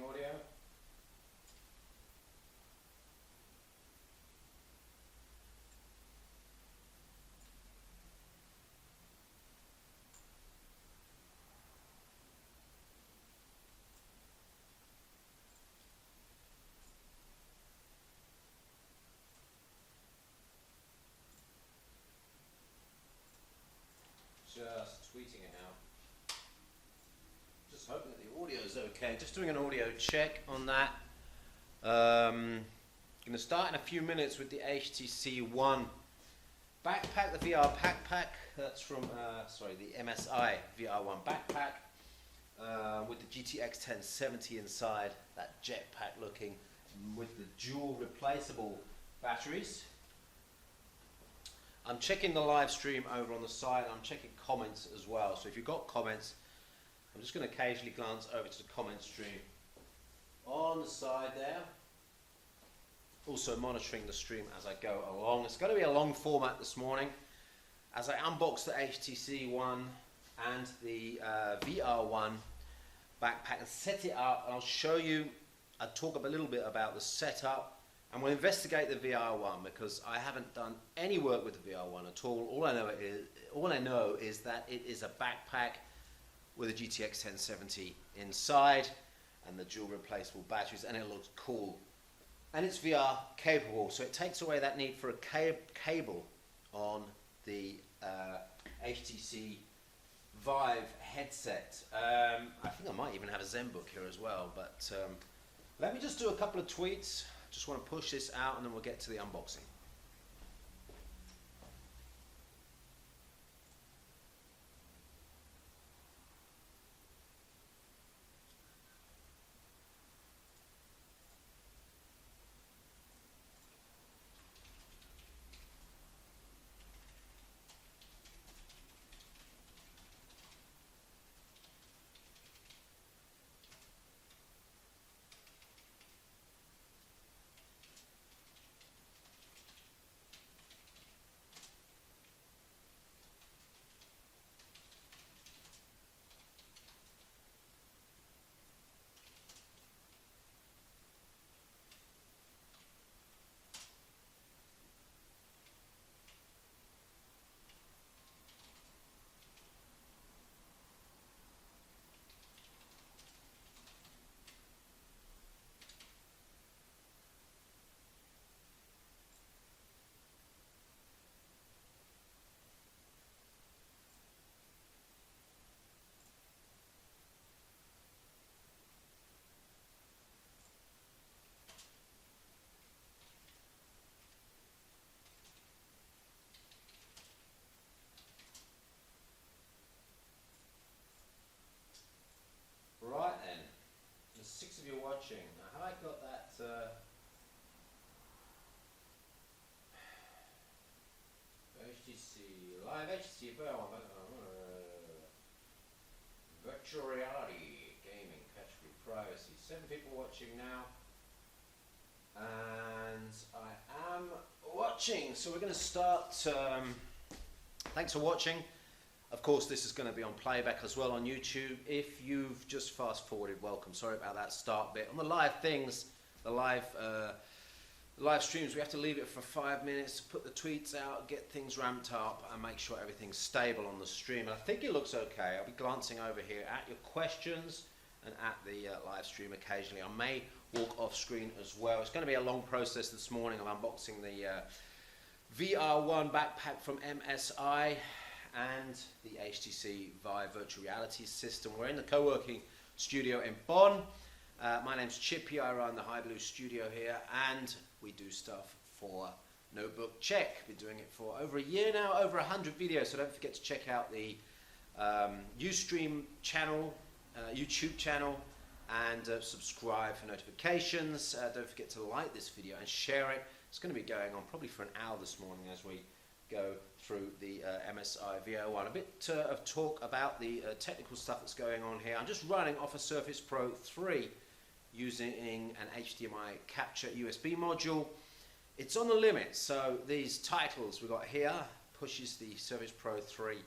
audio. Just tweeting it out. Just hoping that the audio is okay. Just doing an audio check on that. Going to start in a few minutes with the HTC One Backpack, the VR Backpack. That's from, the MSI VR One Backpack with the GTX 1070 inside. That jetpack looking with the dual replaceable batteries. I'm checking the live stream over on the side. I'm checking comments as well. So if you've got comments, I'm just going to occasionally glance over to the comment stream on the side there. Also monitoring the stream as I go along. It's going to be a long format this morning as I unbox the HTC One and the VR One Backpack and set it up. And I'll show you, I'll talk a little bit about the setup. And we'll investigate the VR One because I haven't done any work with the VR One at all. All I know is that it is a backpack with a GTX 1070 inside and the dual replaceable batteries, and it looks cool. And it's VR capable, so it takes away that need for a cable on the HTC Vive headset. I think I might even have a ZenBook here as well, but let me just do a couple of tweets. Just want to push this out and then we'll get to the unboxing. Right then, there's 6 of you watching. Now, have I got that HTC Live HTC VR One Virtual Reality Gaming Category Privacy? 7 people watching now, and I am watching. So we're going to start. Thanks for watching. Of course, this is going to be on playback as well on YouTube. If you've just fast forwarded, welcome. Sorry about that start bit. On the live things, the live streams, we have to leave it for 5 minutes, put the tweets out, get things ramped up, and make sure everything's stable on the stream. And I think it looks okay. I'll be glancing over here at your questions and at the live stream occasionally. I may walk off screen as well. It's going to be a long process this morning of unboxing the VR One Backpack from MSI and the HTC Vive virtual reality system. We're in the co-working studio in Bonn. My name's Chippy. I run the High Blue studio here, and we do stuff for Notebook Check. Been doing it for over a year now, over 100 videos. So don't forget to check out the Ustream channel, YouTube channel, and subscribe for notifications. Don't forget to like this video and share it. It's going to be going on probably for an hour this morning as we go through the MSI VR One. A bit of talk about the technical stuff that's going on here. I'm just running off a Surface Pro 3 using an HDMI capture USB module. It's on the limit, so these titles we've got here pushes the Surface Pro 3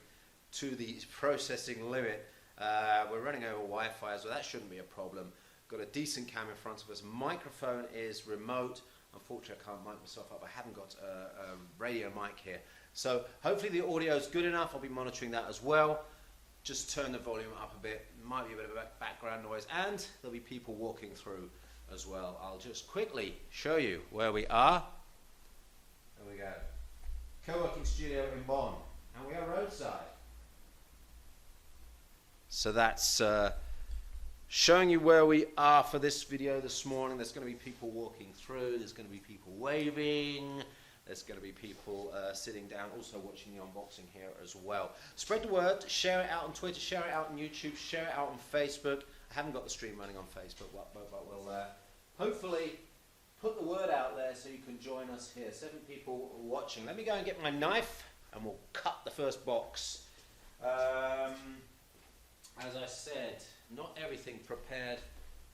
to the processing limit. We're running over Wi-Fi, so that shouldn't be a problem. got a decent camera in front of us. Microphone is remote. Unfortunately, I can't mic myself up. I haven't got a radio mic here. So hopefully the audio is good enough. I'll be monitoring that as well. Just turn the volume up a bit. Might be a bit of background noise, and there'll be people walking through as well. I'll just quickly show you where we are. There we go. Co-working studio in Bonn, and we are roadside. So that's showing you where we are for this video this morning. There's going to be people walking through. There's going to be people waving. There's going to be people sitting down, also watching the unboxing here as well. Spread the word, share it out on Twitter, share it out on YouTube, share it out on Facebook. I haven't got the stream running on Facebook, but we'll hopefully put the word out there so you can join us here. 7 people watching. Let me go and get my knife and we'll cut the first box. As I said, not everything prepared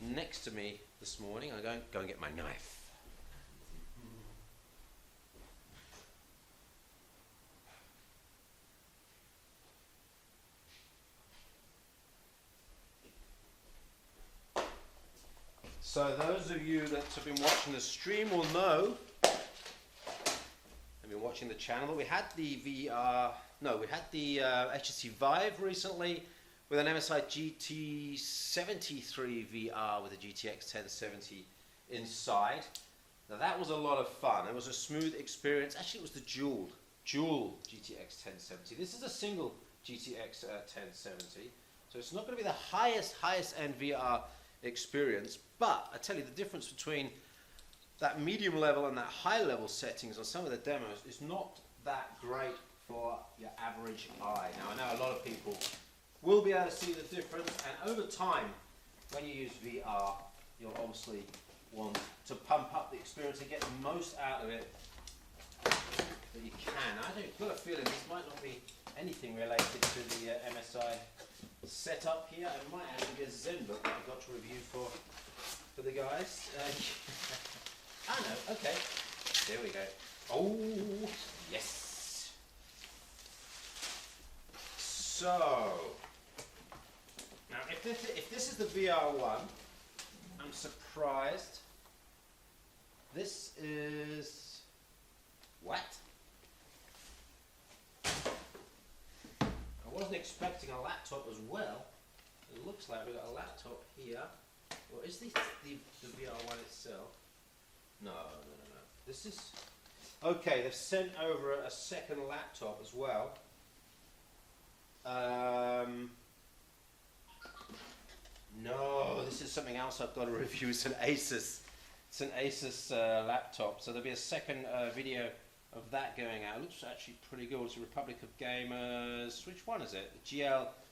next to me this morning. I'm going to go and get my knife. So those of you that have been watching the stream will know, have been watching the channel, that we had the HTC Vive recently with an MSI GT73 VR with a GTX 1070 inside. Now that was a lot of fun. It was a smooth experience. Actually, it was the dual GTX 1070. This is a single GTX 1070, so it's not going to be the highest end VR experience, but I tell you, the difference between that medium level and that high level settings on some of the demos is not that great for your average eye. Now, I know a lot of people will be able to see the difference, and over time, when you use VR, you'll obviously want to pump up the experience and get the most out of it that you can. I've got a feeling this might not be anything related to the MSI setup here. It might actually be a Zen book that I've got to review for the guys. I know, okay. There we go. Oh, yes. So, now if this is the VR One, I'm surprised. This is what? I wasn't expecting a laptop as well. It looks like we've got a laptop here. Or is this the VR One itself? No. This is... Okay, they've sent over a second laptop as well. No, this is something else I've got to review. It's an Asus. It's an Asus laptop. So there'll be a second video of that going out. It looks actually pretty good. It's a Republic of Gamers. Which one is it? The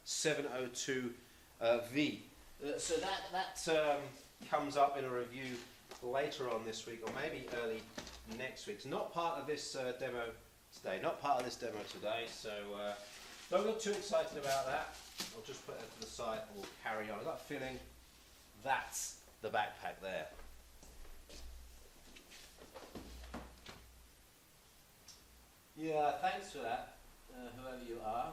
GL702V. So that comes up in a review later on this week, or maybe early next week. It's not part of this demo today. So don't get too excited about that. I'll just put it to the side and we'll carry on. I've got a feeling that's the backpack there. Yeah, thanks for that, whoever you are.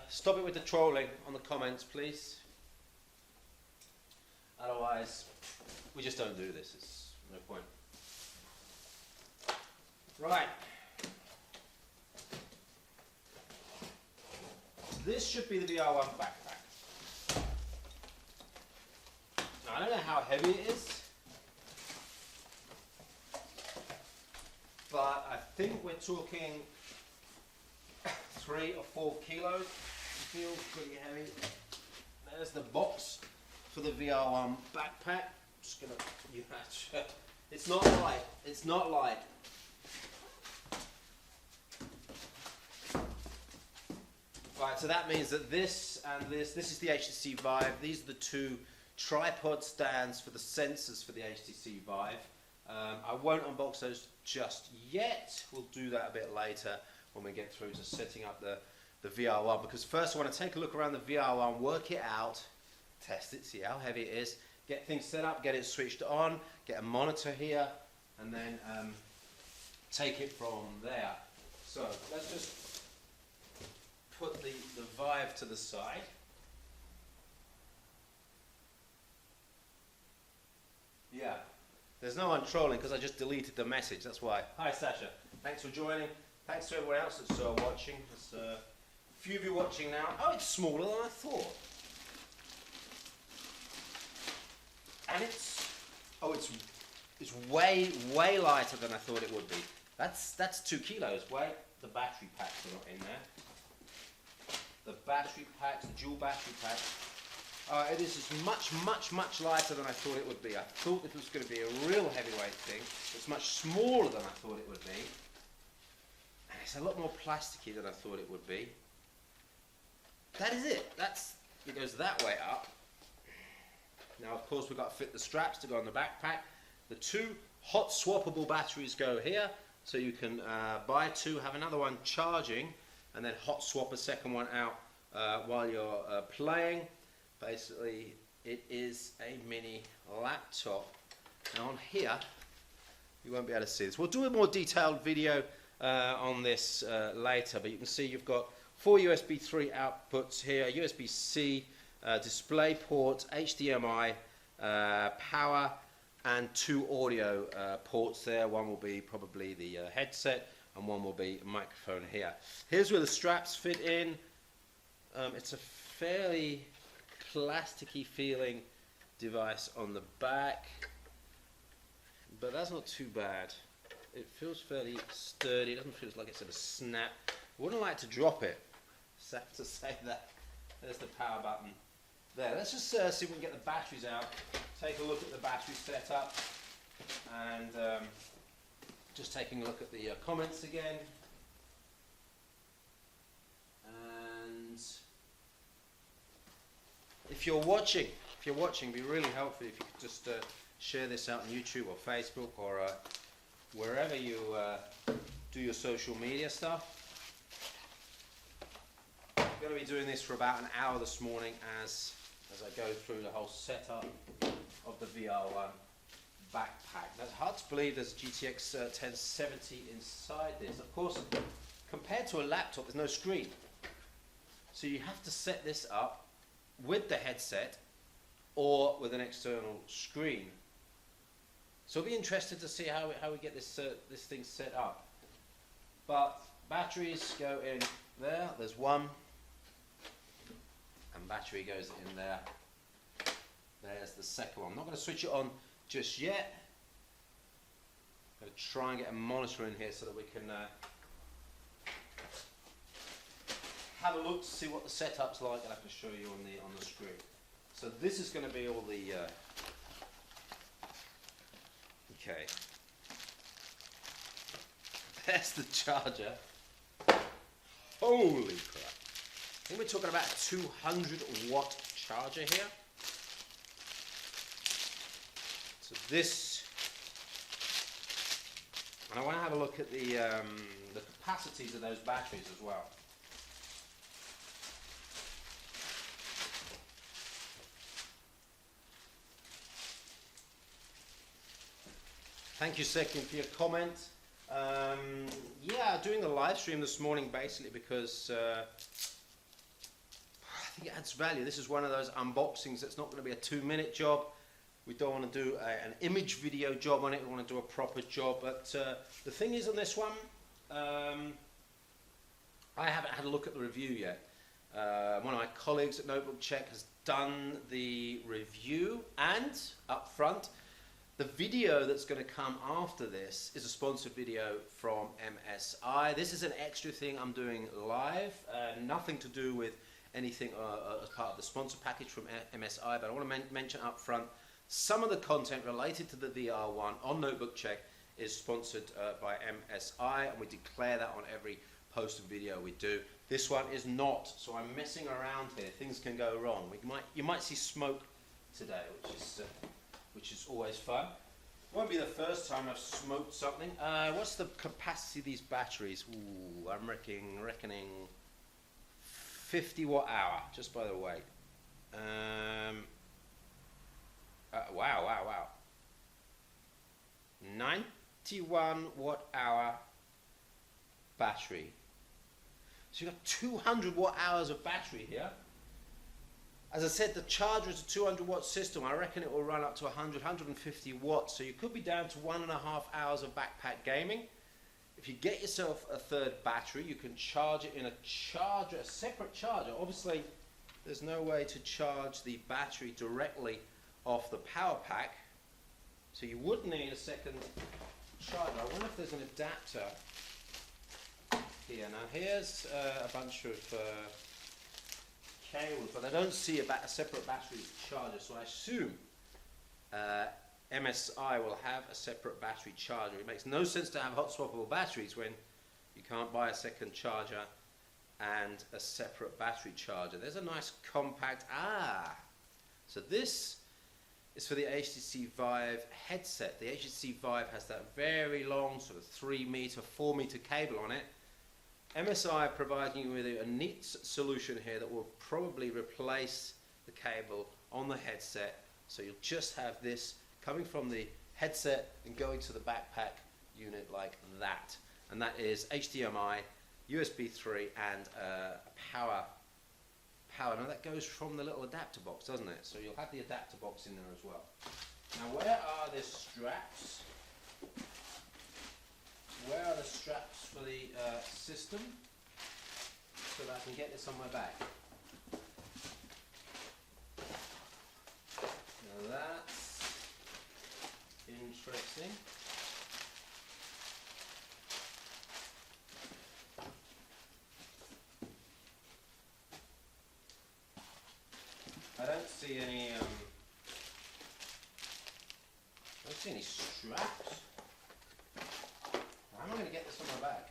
Stop it with the trolling on the comments, please. Otherwise, we just don't do this. It's no point. Right. This should be the VR One Backpack. Now, I don't know how heavy it is, but I think we're talking 3 or 4 kilos. It feels pretty heavy. There's the box for the VR One Backpack. Just gonna, it's not light. It's not light. Right, so that means that this and this is the HTC Vive. These are the 2 tripod stands for the sensors for the HTC Vive. I won't unbox those just yet. We'll do that a bit later when we get through to setting up the VR One, because first I want to take a look around the VR One, work it out, test it, see how heavy it is, get things set up, get it switched on, get a monitor here, and then take it from there. So let's just put the Vive to the side. There's no one trolling because I just deleted the message, that's why. Hi Sasha, thanks for joining. Thanks to everyone else that's watching. There's a few of you watching now. Oh, it's smaller than I thought. And it's way lighter than I thought it would be. That's 2 kilos. Wait, the battery packs are not in there. The battery packs, the dual battery packs. It is just much lighter than I thought it would be. I thought this was going to be a real heavyweight thing. It's much smaller than I thought it would be. And it's a lot more plasticky than I thought it would be. That is it. It goes that way up. Now, of course, we've got to fit the straps to go on the backpack. The 2 hot swappable batteries go here, so you can buy 2, have another one charging, and then hot swap a second one out while you're playing. Basically, it is a mini laptop. Now on here, you won't be able to see this. We'll do a more detailed video on this later, but you can see you've got 4 USB 3 outputs here, USB-C, display ports, HDMI, power, and 2 audio ports there. One will be probably the headset, and one will be a microphone here. Here's where the straps fit in. It's a fairly plasticky feeling device on the back, but that's not too bad. It feels fairly sturdy. It doesn't feel like it's going to snap. I wouldn't like to drop it. Just have to say that. There's the power button there. Let's just see if we can get the batteries out. Take a look at the battery setup, and just taking a look at the comments again. And if you're watching, it'd be really helpful if you could just share this out on YouTube or Facebook or wherever you do your social media stuff. I'm going to be doing this for about an hour this morning as I go through the whole setup of the VR One Backpack. Now, it's hard to believe there's a GTX 1070 inside this. Of course, compared to a laptop, there's no screen. So you have to set this up with the headset or with an external screen. So I'll be interested to see how we get this thing set up. But batteries go in there. There's one, and battery goes in there. There's the second one. I'm not going to switch it on just yet. I'm going to try and get a monitor in here so that we can have a look to see what the setup's like, and I can show you on the screen. So this is going to be all the okay. There's the charger. Holy crap! I think we're talking about a 200-watt charger here. So this, and I want to have a look at the capacities of those batteries as well. Thank you, Sekin, for your comment. Yeah, doing the live stream this morning basically because I think it adds value. This is one of those unboxings that's not going to be a 2-minute job. We don't want to do an image video job on it. We want to do a proper job. But the thing is on this one, I haven't had a look at the review yet. One of my colleagues at Notebook Check has done the review, and up front, the video that's going to come after this is a sponsored video from MSI. This is an extra thing I'm doing live, nothing to do with anything as part of the sponsor package from MSI, but I want to mention up front, some of the content related to the VR One on Notebook Check is sponsored by MSI, and we declare that on every post and video we do. This one is not, so I'm messing around here. Things can go wrong. You might see smoke today, which is always fun. Won't be the first time I've smoked something. What's the capacity of these batteries? Ooh, I'm reckoning 50 watt hour, just by the weight. Wow. 91 watt hour battery. So you've got 200 watt hours of battery here. As I said, the charger is a 200 watt system. I reckon it will run up to 100, 150 watts. So you could be down to 1.5 hours of backpack gaming. If you get yourself a third battery, you can charge it in a charger, a separate charger. Obviously, there's no way to charge the battery directly off the power pack. So you would need a second charger. I wonder if there's an adapter here. Now here's a bunch of cables, but I don't see a separate battery charger, so I assume MSI will have a separate battery charger. It makes no sense to have hot swappable batteries when you can't buy a second charger and a separate battery charger. There's a nice compact, so this is for the HTC Vive headset. The HTC Vive has that very long sort of 3 meter, 4 meter cable on it. MSI providing you with a neat solution here that will probably replace the cable on the headset, so you'll just have this coming from the headset and going to the backpack unit like that. And that is HDMI, USB 3 and power. Now that goes from the little adapter box, doesn't it? So you'll have the adapter box in there as well. Now where are the straps? Where are the straps for the system so that I can get this on my back? Now that's interesting. I don't see any straps. How am I going to get this on my back?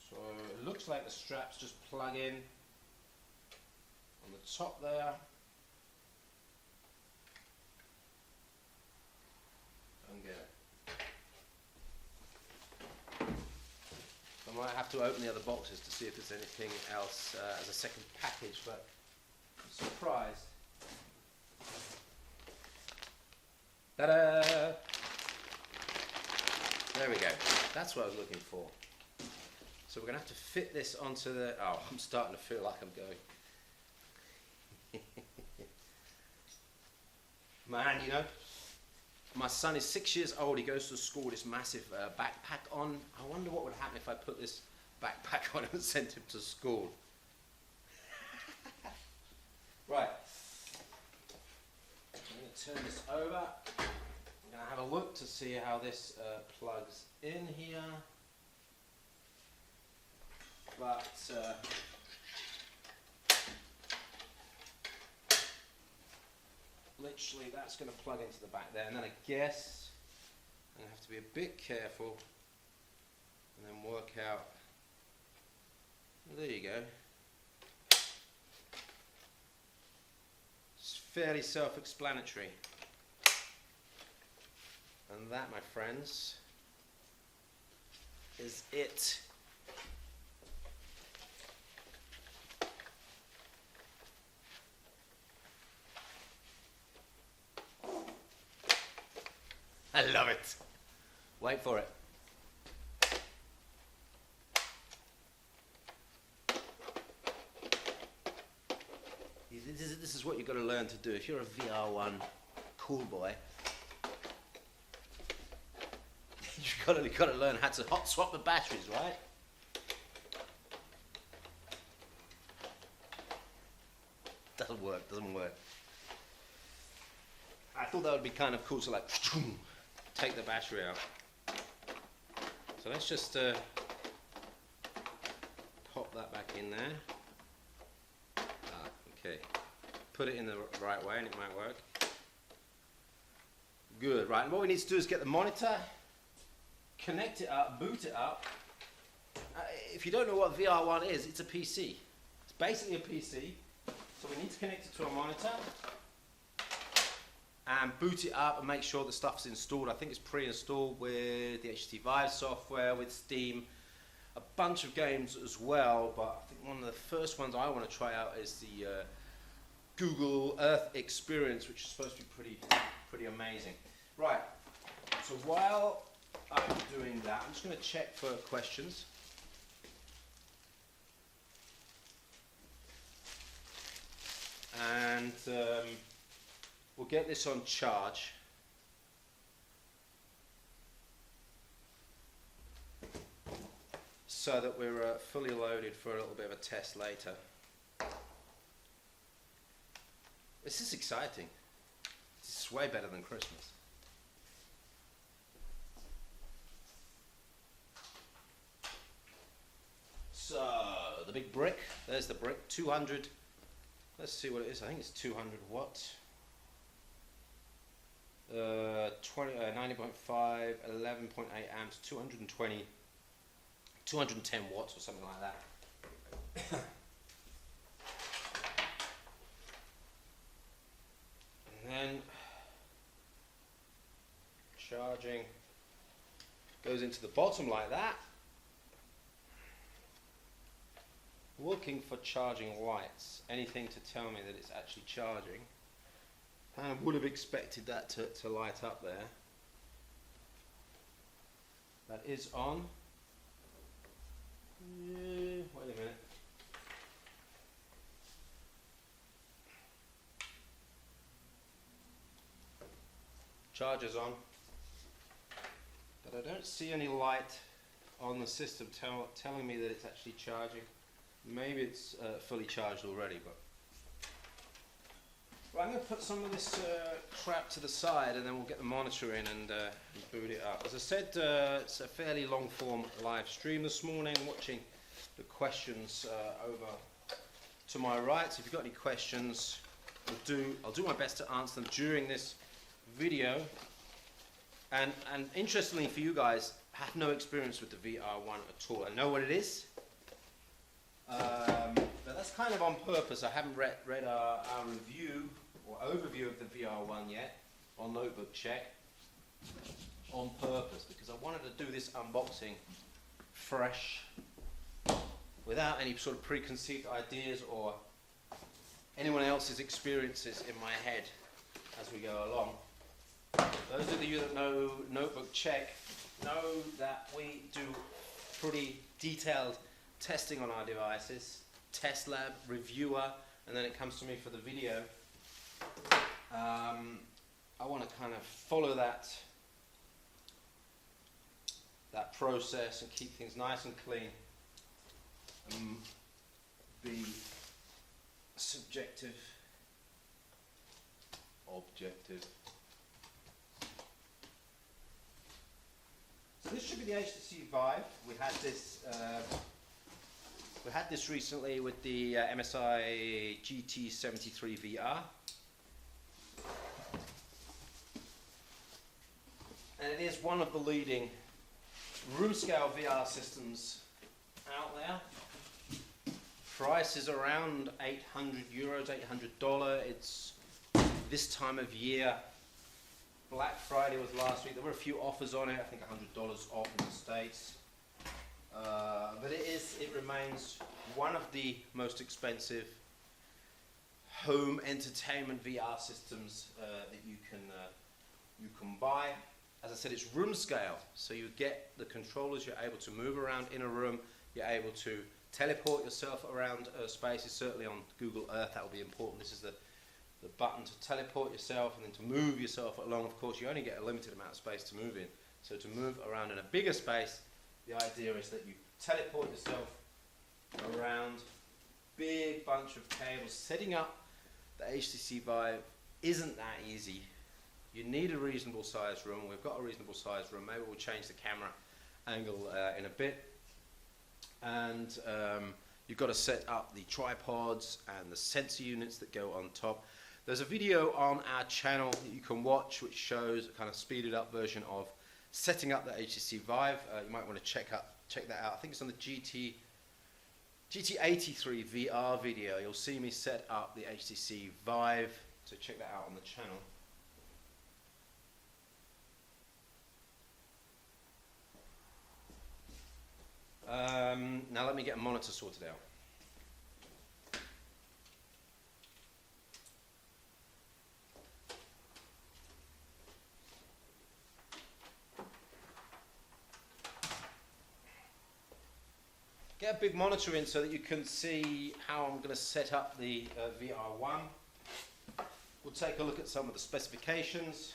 So it looks like the straps just plug in on the top there. Don't get it. I might have to open the other boxes to see if there's anything else as a second package, but I'm surprised. Ta-da! There we go. That's what I was looking for. So we're going to have to fit this onto the... Oh, I'm starting to feel like I'm going. Man, you know, my son is 6 years old. He goes to school with this massive backpack on. I wonder what would happen if I put this backpack on and sent him to school. Right. I'm going to turn this over. I'm going to have a look to see how this plugs in here. But literally that's going to plug into the back there, and then I guess I'm going to have to be a bit careful and then work out. Well, there you go. It's fairly self-explanatory. And that, my friends, is it. I love it. Wait for it. This is what you've got to learn to do. If you're a VR One cool boy, you've got to learn how to hot swap the batteries, right? Doesn't work. I thought that would be kind of cool to like take the battery out. So let's just pop that back in there. Okay, put it in the right way and it might work. Good, right, and what we need to do is get the monitor, connect it up, boot it up. If you don't know what VR One is, it's a PC. It's basically a PC, so we need to connect it to a monitor and boot it up and make sure the stuff's installed. I think it's pre-installed with the HTC Vive software, with Steam, a bunch of games as well, but I think one of the first ones I want to try out is the Google Earth experience, which is supposed to be pretty amazing. Right, so while I'm doing that, I'm just going to check for questions. and we'll get this on charge. So that we're fully loaded for a little bit of a test later. This is exciting. It's way better than Christmas. So, the big brick, there's the brick, 200, let's see what it is, I think it's 200 watts. 90.5, 11.8 amps, 210 watts or something like that. And then charging goes into the bottom like that. Looking for charging lights, anything to tell me that it's actually charging. I would have expected that to light up there. That is on. Wait a minute. Charger's on, but I don't see any light on the system telling me that it's actually charging. Maybe it's fully charged already, but right, I'm going to put some of this crap to the side, and then we'll get the monitor in and boot it up. As I said, it's a fairly long form live stream this morning. I'm watching the questions over to my right. So if you've got any questions, I'll do my best to answer them during this video. And interestingly for you guys, I have no experience with the VR One at all. I know what it is. But that's kind of on purpose. I haven't read our review or overview of the VR One yet on Notebook Check on purpose, because I wanted to do this unboxing fresh without any sort of preconceived ideas or anyone else's experiences in my head as we go along. Those of you that know Notebook Check know that we do pretty detailed testing on our devices, test lab, reviewer, and then it comes to me for the video. I want to kind of follow that process and keep things nice and clean, and be subjective, objective. So this should be the HTC Vive. We had this recently with the MSI GT73 VR. And it is one of the leading room scale VR systems out there. Price is around €800, $800. It's this time of year. Black Friday was last week. There were a few offers on it. I think $100 off in the States. But it remains one of the most expensive home entertainment VR systems that you can buy. As I said, it's room scale, so you get the controllers. You're able to move around in a room. You're able to teleport yourself around spaces. Certainly on Google Earth, that will be important. This is the button to teleport yourself, and then to move yourself along. Of course, you only get a limited amount of space to move in. So to move around in a bigger space, the idea is that you teleport yourself around. Big bunch of cables. Setting up the HTC Vive isn't that easy. You need a reasonable sized room. We've got a reasonable sized room. Maybe we'll change the camera angle in a bit. And you've got to set up the tripods and the sensor units that go on top. There's a video on our channel that you can watch which shows a kind of speeded up version of setting up the HTC Vive. You might want to check that out. I think it's on the GT83 VR video. You'll see me set up the HTC Vive, so check that out on the channel. Now let me get a monitor sorted out. Get a big monitor in so that you can see how I'm going to set up the VR One. we'll take a look at some of the specifications,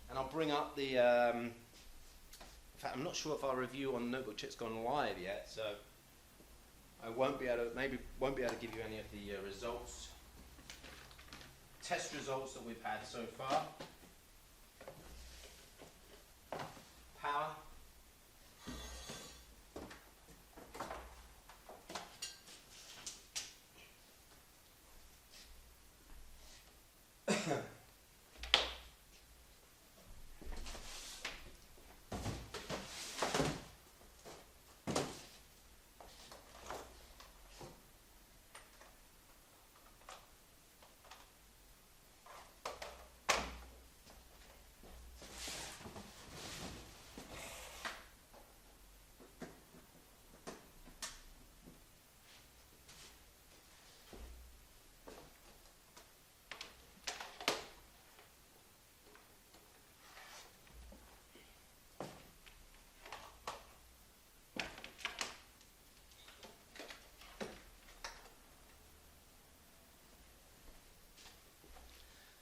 and I'll bring up the in fact, I'm not sure if our review on Notebook Check's gone live yet, so I won't be able to give you any of the test results that we've had so far. Power.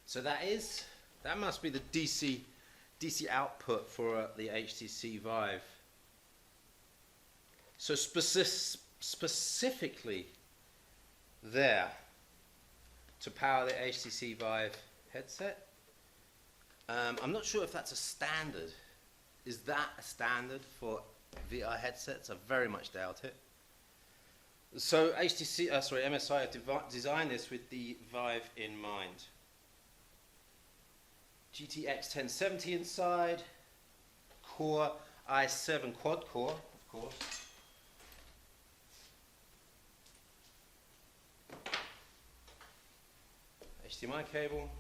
So that must be the DC output for the HTC Vive. So specifically there to power the HTC Vive headset. I'm not sure if that's a standard. Is that a standard for VR headsets? I very much doubt it. So MSI have designed this with the Vive in mind. GTX 1070 inside, Core i7 quad core, of course. HDMI cable.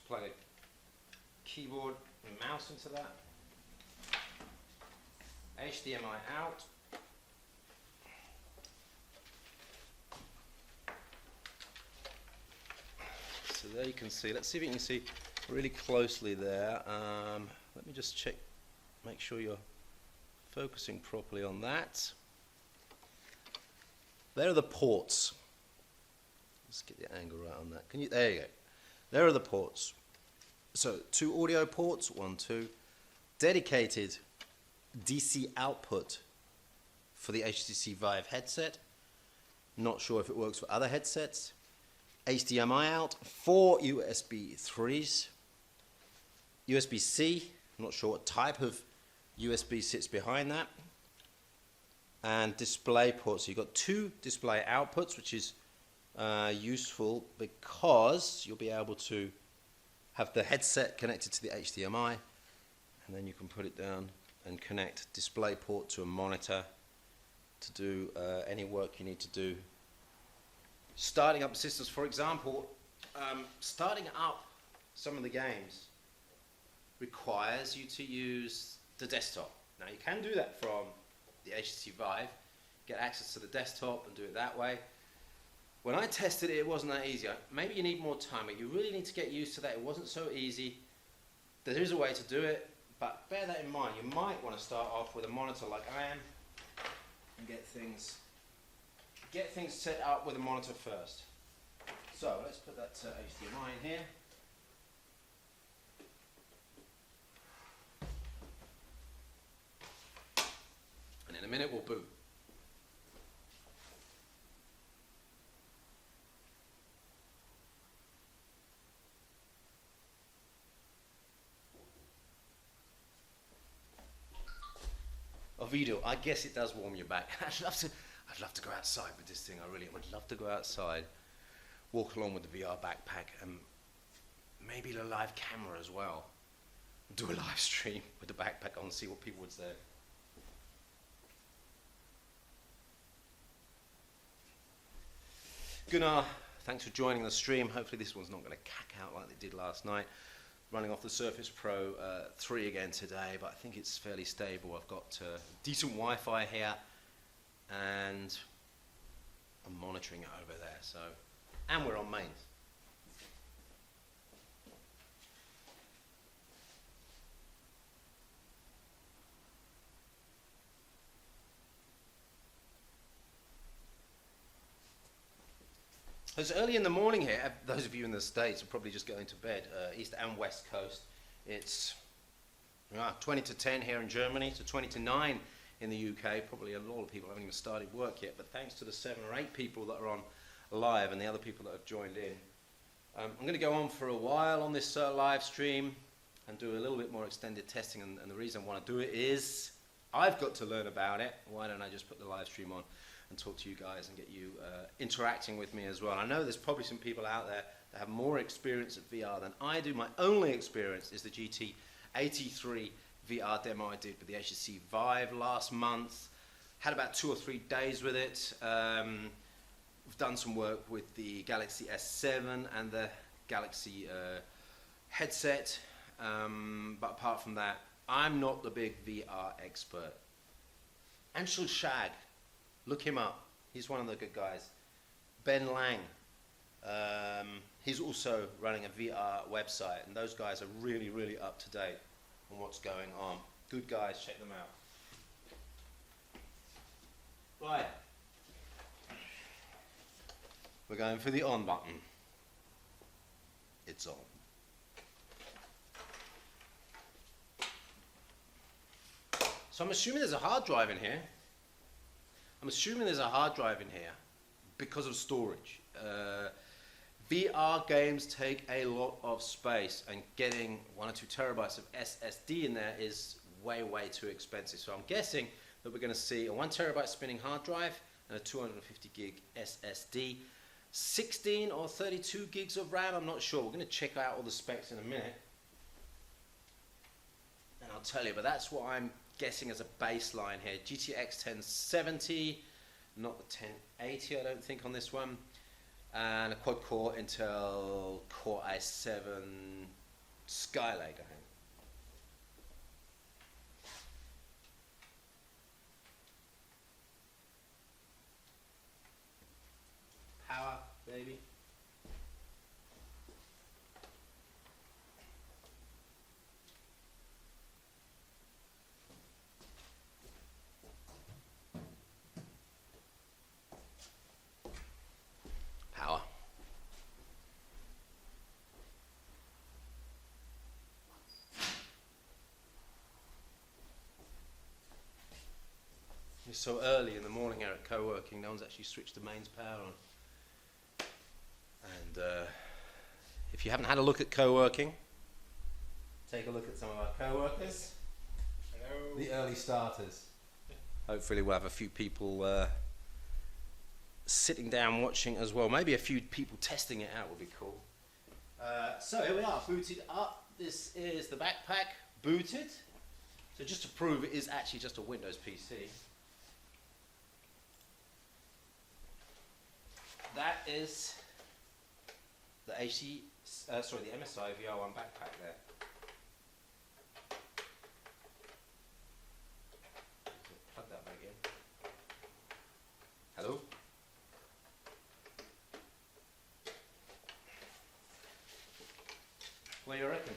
Plug a keyboard and mouse into that. HDMI out. So there you can see. Let's see if you can see really closely there. Let me just check, make sure you're focusing properly on that. There are the ports. Let's get the angle right on that. There you go. There are the ports. So 2 audio ports, 1, 2. Dedicated DC output for the HTC Vive headset. Not sure if it works for other headsets. HDMI out, 4 USB 3s. USB-C, not sure what type of USB sits behind that. And display ports. So you've got 2 display outputs, which is useful because you'll be able to have the headset connected to the HDMI, and then you can put it down and connect DisplayPort to a monitor to do any work you need to do. Starting up systems, for example, starting up some of the games requires you to use the desktop. Now you can do that from the HTC Vive, get access to the desktop and do it that way. When I tested it, it wasn't that easy. Maybe you need more time, but you really need to get used to that. It wasn't so easy. There is a way to do it, but bear that in mind. You might want to start off with a monitor like I am and get things set up with a monitor first. So let's put that HDMI in here. And in a minute we'll boot. Video, I guess it does warm your back. I'd love to go outside with this thing. I really would love to go outside, walk along with the VR backpack, and maybe a live camera as well. Do a live stream with the backpack on and see what people would say. Gunnar, thanks for joining the stream. Hopefully this one's not going to cack out like they did last night. Running off the Surface Pro 3 again today, but I think it's fairly stable. I've got decent Wi-Fi here, and I'm monitoring it over there. So, and we're on mains. It's early in the morning here. Those of you in the States are probably just going to bed, East and West Coast. It's 20 to 10 here in Germany, so 20 to 9 in the UK. Probably a lot of people haven't even started work yet, but thanks to the 7 or 8 people that are on live and the other people that have joined in. I'm going to go on for a while on this live stream and do a little bit more extended testing, and the reason I want to do it is I've got to learn about it. Why don't I just put the live stream on and talk to you guys and get you interacting with me as well. I know there's probably some people out there that have more experience at VR than I do. My only experience is the GT83 VR demo I did with the HTC Vive last month. Had about 2 or 3 days with it. We've done some work with the Galaxy S7 and the Galaxy headset. But apart from that, I'm not the big VR expert. Anshul Shag, look him up. He's one of the good guys. Ben Lang. He's also running a VR website, and those guys are really, really up to date on what's going on. Good guys, check them out. Right. We're going for the on button. It's on. So I'm assuming there's a hard drive in here. Because of storage. VR games take a lot of space, and getting 1 or 2 terabytes of SSD in there is way, way too expensive. So I'm guessing that we're going to see a 1 terabyte spinning hard drive and a 250 gig SSD, 16 or 32 gigs of RAM, I'm not sure. We're going to check out all the specs in a minute, and I'll tell you, but that's what I'm guessing as a baseline here. GTX 1070, not the 1080 I don't think on this one, and a quad core Intel Core i7 Skylake, I think. Power, baby. Power. It's so early in the morning here at co-working, no one's actually switched the mains power on. And if you haven't had a look at co-working, take a look at some of our co-workers. Hello. The early starters. Hopefully we'll have a few people sitting down watching as well. Maybe a few people testing it out would be cool. So here we are, booted up. This is the backpack booted. So just to prove it is actually just a Windows PC. That is the the MSI VR One Backpack there. Plug that back in. Hello? What do you reckon?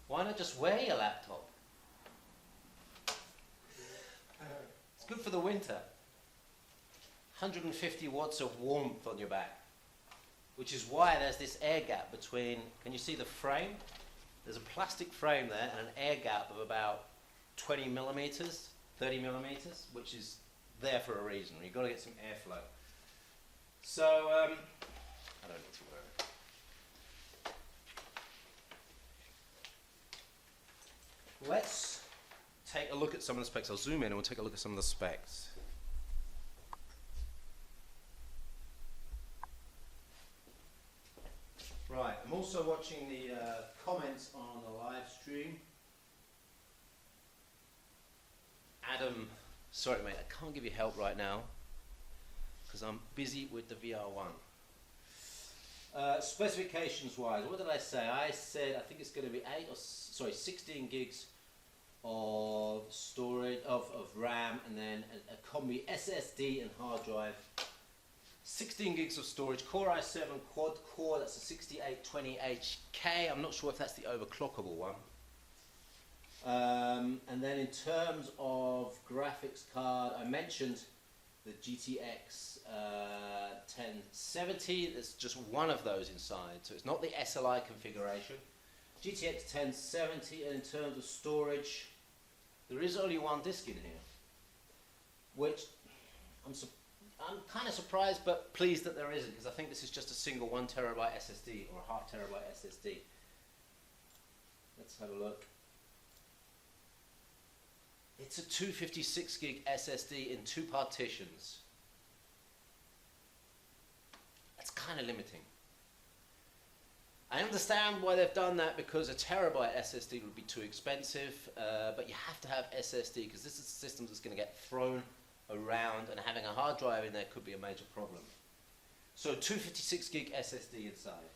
Why not just wear your laptop? It's good for the winter. 150 watts of warmth on your back, which is why there's this air gap between, can you see the frame? There's a plastic frame there and an air gap of about 20 millimeters, 30 millimeters, which is there for a reason. You've got to get some airflow. So, I don't need to wear it. Let's take a look at some of the specs. I'll zoom in and we'll take a look at some of the specs. Right, I'm also watching the comments on the live stream. Adam Sorry mate, I can't give you help right now because I'm busy with the VR One. Specifications wise, what did I say? I said I think it's going to be 16 gigs of storage, of RAM, and then a combi SSD and hard drive. 16 gigs of storage, Core i7 quad core, that's a 6820HK. I'm not sure if that's the overclockable one. And then in terms of graphics card, I mentioned the GTX 1070. There's just one of those inside, so it's not the SLI configuration. GTX 1070, and in terms of storage, there is only one disk in here, which I'm kind of surprised but pleased that there isn't, because I think this is just a single 1 terabyte SSD or a half terabyte SSD. Let's have a look. It's a 256 gig SSD in 2 partitions. That's kind of limiting. I understand why they've done that, because a terabyte SSD would be too expensive, but you have to have SSD because this is a system that's going to get thrown around, and having a hard drive in there could be a major problem. So 256 gig SSD inside.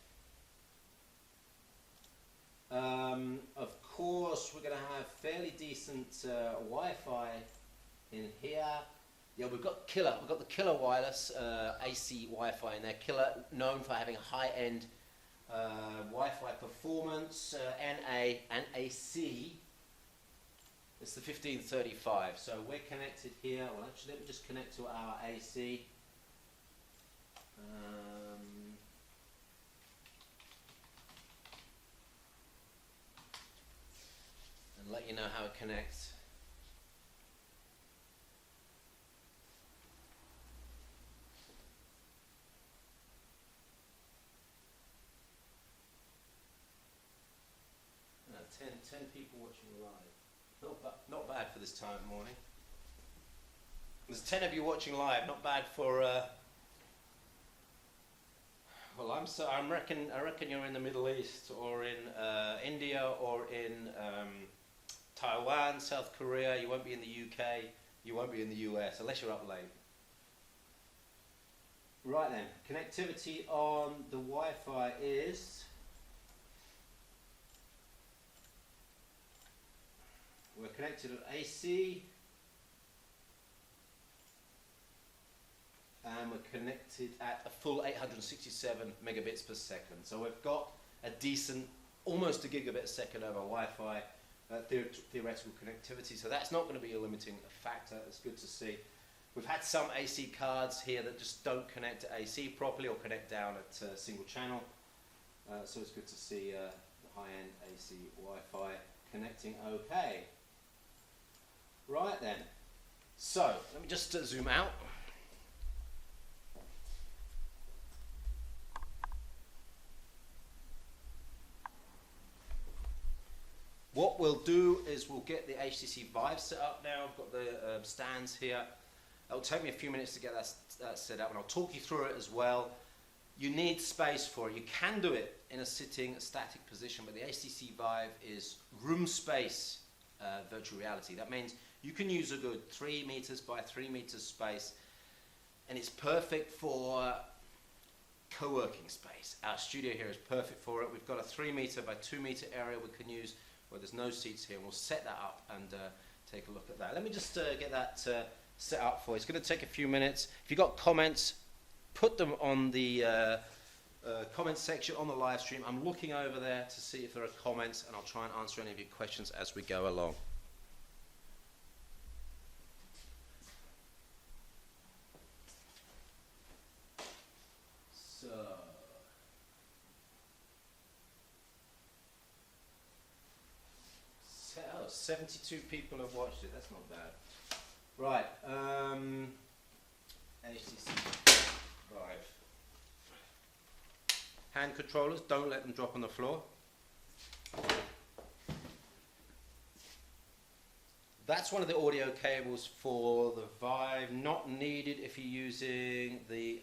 Of course, we're going to have fairly decent Wi-Fi in here. Yeah, we've got the killer wireless AC Wi-Fi in there. Killer, known for having a high-end Wi-Fi performance, NA and AC. It's the 1535. So we're connected here. Well, actually, let me just connect to our AC. And let you know how it connects. No, 10 people watching live. Not bad for this time of morning. There's 10 of you watching live. Not bad for. Well, I reckon you're in the Middle East, or in India, or in Taiwan, South Korea. You won't be in the UK. You won't be in the US unless you're up late. Right then, connectivity on the Wi-Fi is. We're connected at AC. And we're connected at a full 867 megabits per second. So we've got a decent, almost a gigabit a second over Wi-Fi theoretical connectivity. So that's not going to be a limiting factor. It's good to see. We've had some AC cards here that just don't connect to AC properly, or connect down at single channel. So it's good to see the high-end AC Wi-Fi connecting okay. Right then. So let me just zoom out. What we'll do is we'll get the HTC Vive set up now. I've got the stands here. It'll take me a few minutes to get that set up, and I'll talk you through it as well. You need space for it. You can do it in a sitting, static position, but the HTC Vive is room space virtual reality. That means you can use a good 3 meters by 3 meters space, and it's perfect for co-working space. Our studio here is perfect for it. We've got a 3 meter by 2 meter area we can use where there's no seats here, and we'll set that up and take a look at that. Let me just get that set up for you. It's going to take a few minutes. If you've got comments, put them on the comment section on the live stream. I'm looking over there to see if there are comments, and I'll try and answer any of your questions as we go along. So 72 people have watched it. That's not bad. Right. HTC Vive. Hand controllers, don't let them drop on the floor. That's one of the audio cables for the Vive. Not needed if you're using the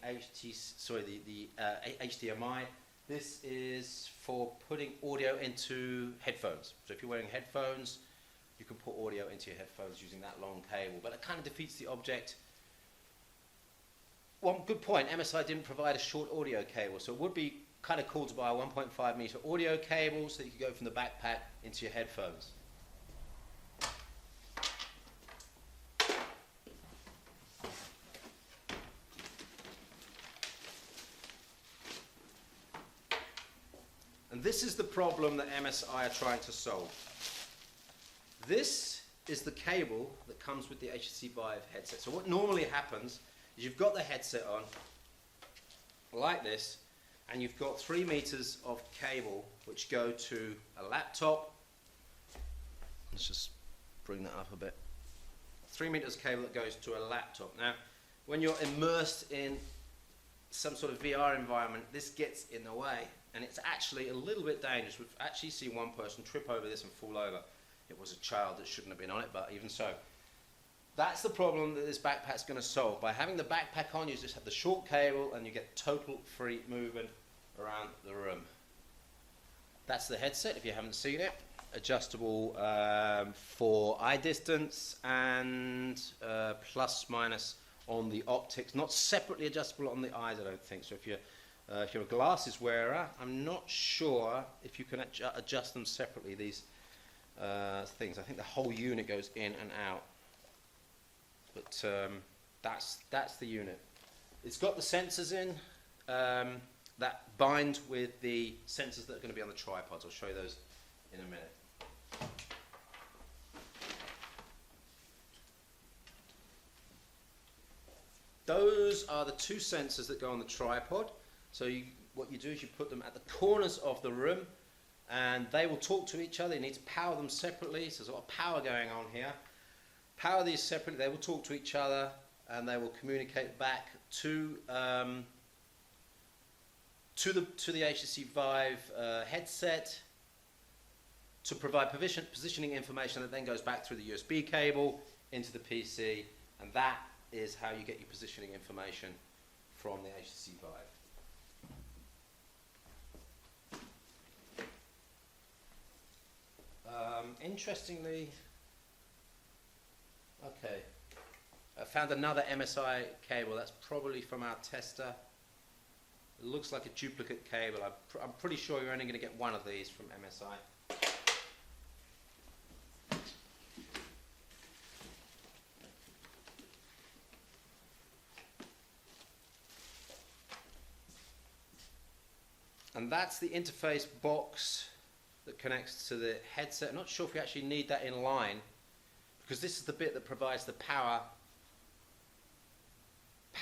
HDMI. This is for putting audio into headphones. So if you're wearing headphones, you can put audio into your headphones using that long cable, but it kind of defeats the object. One good point, MSI didn't provide a short audio cable, so it would be kind of cool to buy a 1.5 meter audio cable so that you could go from the backpack into your headphones. And this is the problem that MSI are trying to solve. This is the cable that comes with the HTC Vive headset. So what normally happens is you've got the headset on like this, and you've got 3 meters of cable which go to a laptop. Let's just bring that up a bit. 3 meters cable that goes to a laptop. Now, when you're immersed in some sort of VR environment, this gets in the way, and it's actually a little bit dangerous. We've actually seen one person trip over this and fall over. It was a child that shouldn't have been on it, but even so. That's the problem that this backpack's going to solve. By having the backpack on, you just have the short cable and you get total free movement around the room. That's the headset, if you haven't seen it. Adjustable for eye distance and plus minus on the optics. Not separately adjustable on the eyes, I don't think. So if you're a glasses wearer, I'm not sure if you can adjust them separately, these things. I think the whole unit goes in and out. But that's the unit. It's got the sensors in that bind with the sensors that are going to be on the tripods. I'll show you those in a minute. Those are the 2 sensors that go on the tripod. So what you do is you put them at the corners of the room, and they will talk to each other. You need to power them separately, so there's a lot of power going on here. Power these separately, they will talk to each other, and they will communicate back to the HTC Vive headset to provide positioning information that then goes back through the USB cable into the PC, and that is how you get your positioning information from the HTC Vive. Interestingly, okay, I found another MSI cable. That's probably from our tester. It looks like a duplicate cable. I'm pretty sure you're only going to get one of these from MSI. And that's the interface box that connects to the headset. I'm not sure if we actually need that in line, because this is the bit that provides the power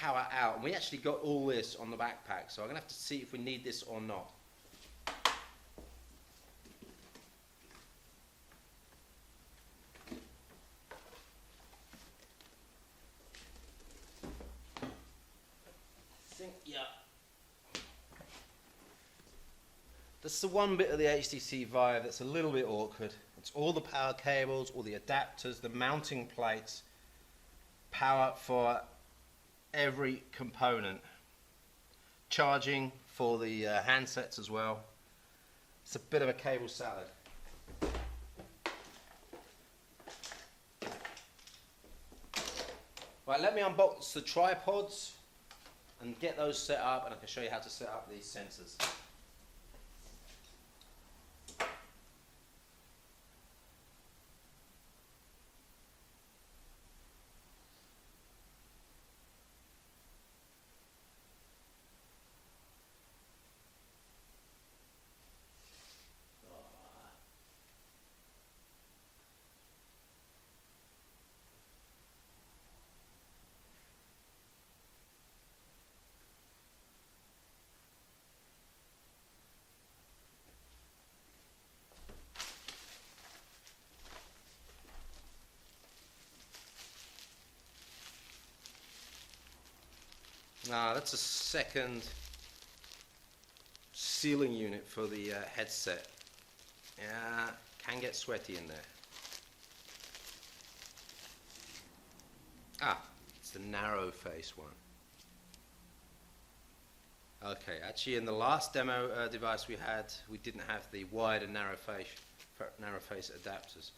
out. And we actually got all this on the backpack, so I'm going to have to see if we need this or not. Yeah. That's the one bit of the HTC Vive that's a little bit awkward. It's all the power cables, all the adapters, the mounting plates, power for every component, charging for the handsets as well. It's a bit of a cable salad. Right, let me unbox the tripods and get those set up, and I can show you how to set up these sensors. Now that's a second sealing unit for the headset. Yeah, can get sweaty in there. Ah, it's the narrow face one. Okay, actually in the last demo device we had, we didn't have the wide and narrow face adapters.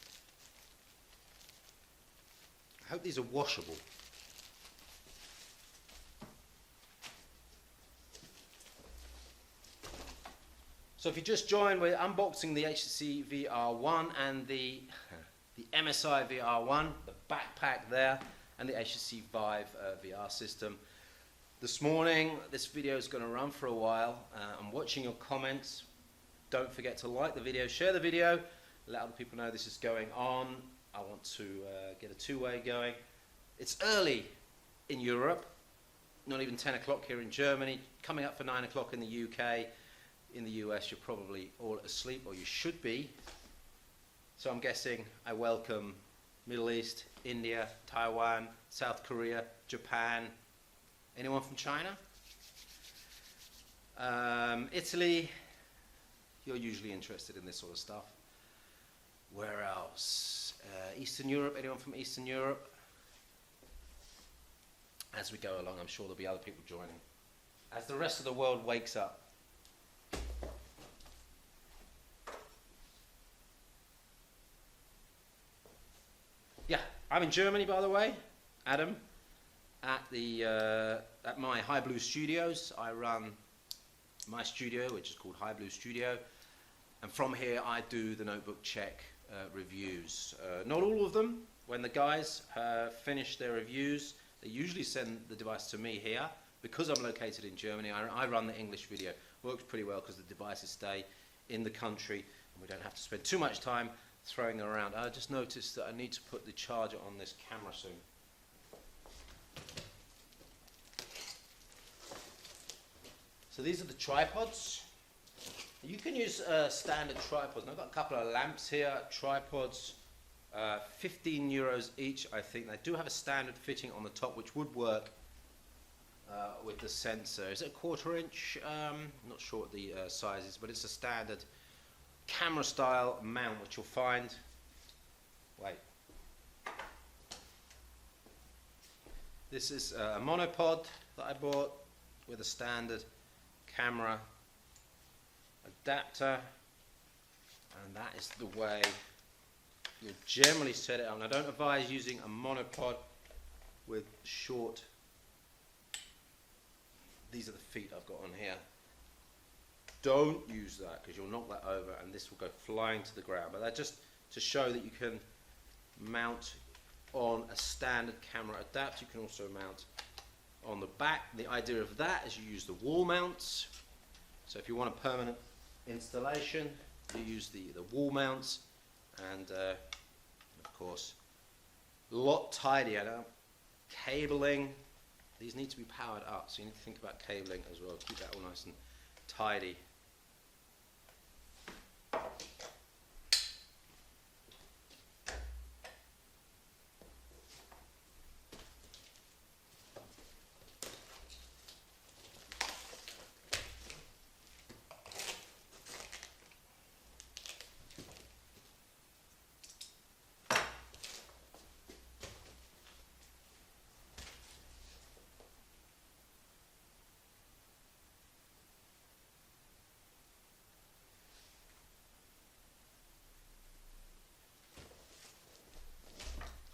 I hope these are washable. So if you just joined, we're unboxing the HTC VR One and the MSI VR One, the backpack there, and the HTC Vive VR system. This morning, this video is going to run for a while. I'm watching your comments. Don't forget to like the video, share the video, let other people know this is going on. I want to get a two-way going. It's early in Europe, not even 10 o'clock here in Germany, coming up for 9 o'clock in the UK. In the US, you're probably all asleep, or you should be. So I'm guessing I welcome Middle East, India, Taiwan, South Korea, Japan. Anyone from China? Italy. You're usually interested in this sort of stuff. Where else? Eastern Europe. Anyone from Eastern Europe? As we go along, I'm sure there'll be other people joining. As the rest of the world wakes up. Yeah, I'm in Germany, by the way, Adam, at my High Blue Studios. I run my studio, which is called High Blue Studio, and from here I do the Notebook Check reviews. Not all of them. When the guys finish their reviews, they usually send the device to me here. Because I'm located in Germany, I run the English video. Works pretty well because the devices stay in the country and we don't have to spend too much time throwing them around. I just noticed that I need to put the charger on this camera soon. So these are the tripods. You can use standard tripods. And I've got a couple of lamps here, tripods, 15 euros each, I think. They do have a standard fitting on the top, which would work with the sensor. Is it a 1/4 inch? I'm not sure what the size is, but it's a standard camera style mount, which you'll find. Wait. This is a monopod that I bought with a standard camera adapter, and that is the way you'll generally set it up. And I don't advise using a monopod with short. These are the feet I've got on here. Don't use that because you'll knock that over and this will go flying to the ground. But that's just to show that you can mount on a standard camera adapter. You can also mount on the back. The idea of that is you use the wall mounts. So if you want a permanent installation, you use the wall mounts, and of course a lot tidier. Now, cabling, these need to be powered up, so you need to think about cabling as well. Keep that all nice and tidy.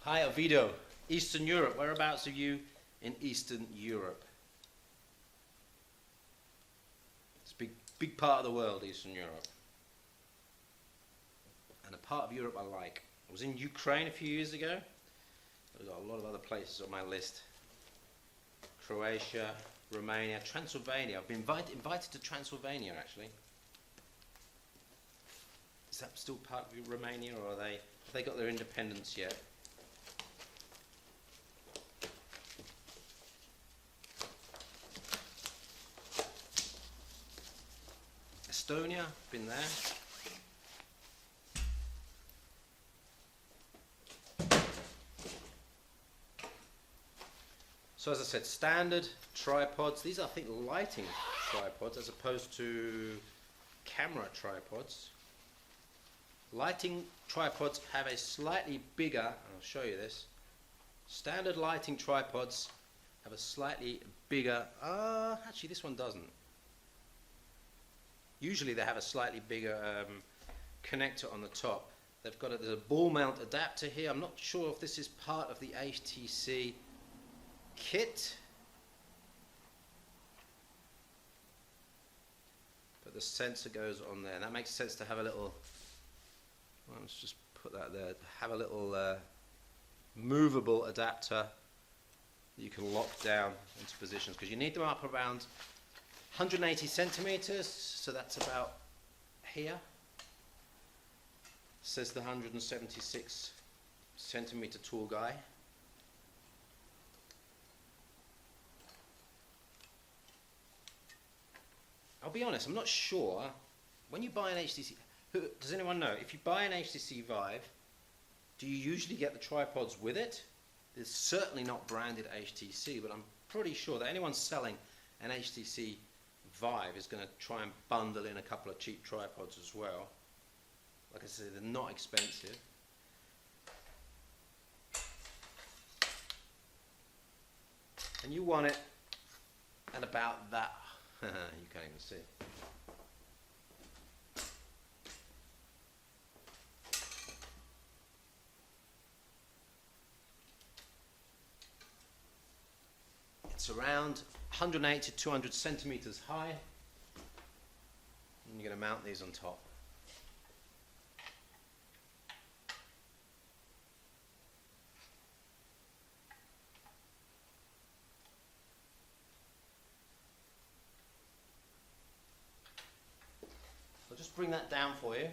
Hi Ovido, Eastern Europe. Whereabouts are you in Eastern Europe? It's a big part of the world, Eastern Europe. And a part of Europe I like. I was in Ukraine a few years ago. I've got a lot of other places on my list. Croatia, Romania, Transylvania. I've been invited to Transylvania actually. Is that still part of Romania, or have they got their independence yet? Estonia, been there. So as I said, standard tripods. These are, I think, lighting tripods as opposed to camera tripods. Lighting tripods have a slightly bigger, and I'll show you this. Standard lighting tripods have a slightly bigger, actually this one doesn't. Usually they have a slightly bigger connector on the top. They've got there's a ball mount adapter here. I'm not sure if this is part of the HTC kit, but the sensor goes on there. And that makes sense to have a little, well, let's just put that there, have a little movable adapter that you can lock down into positions, because you need them up around 180 centimeters, so that's about here. Says the 176 centimeter tall guy. I'll be honest, I'm not sure. When you buy an HTC, does anyone know, if you buy an HTC Vive, do you usually get the tripods with it? It's certainly not branded HTC, but I'm pretty sure that anyone selling an HTC Vive is going to try and bundle in a couple of cheap tripods as well. Like I said, they're not expensive. And you want it at about that. You can't even see. It's around 180 to 200 centimeters high. And you're going to mount these on top. I'll just bring that down for you.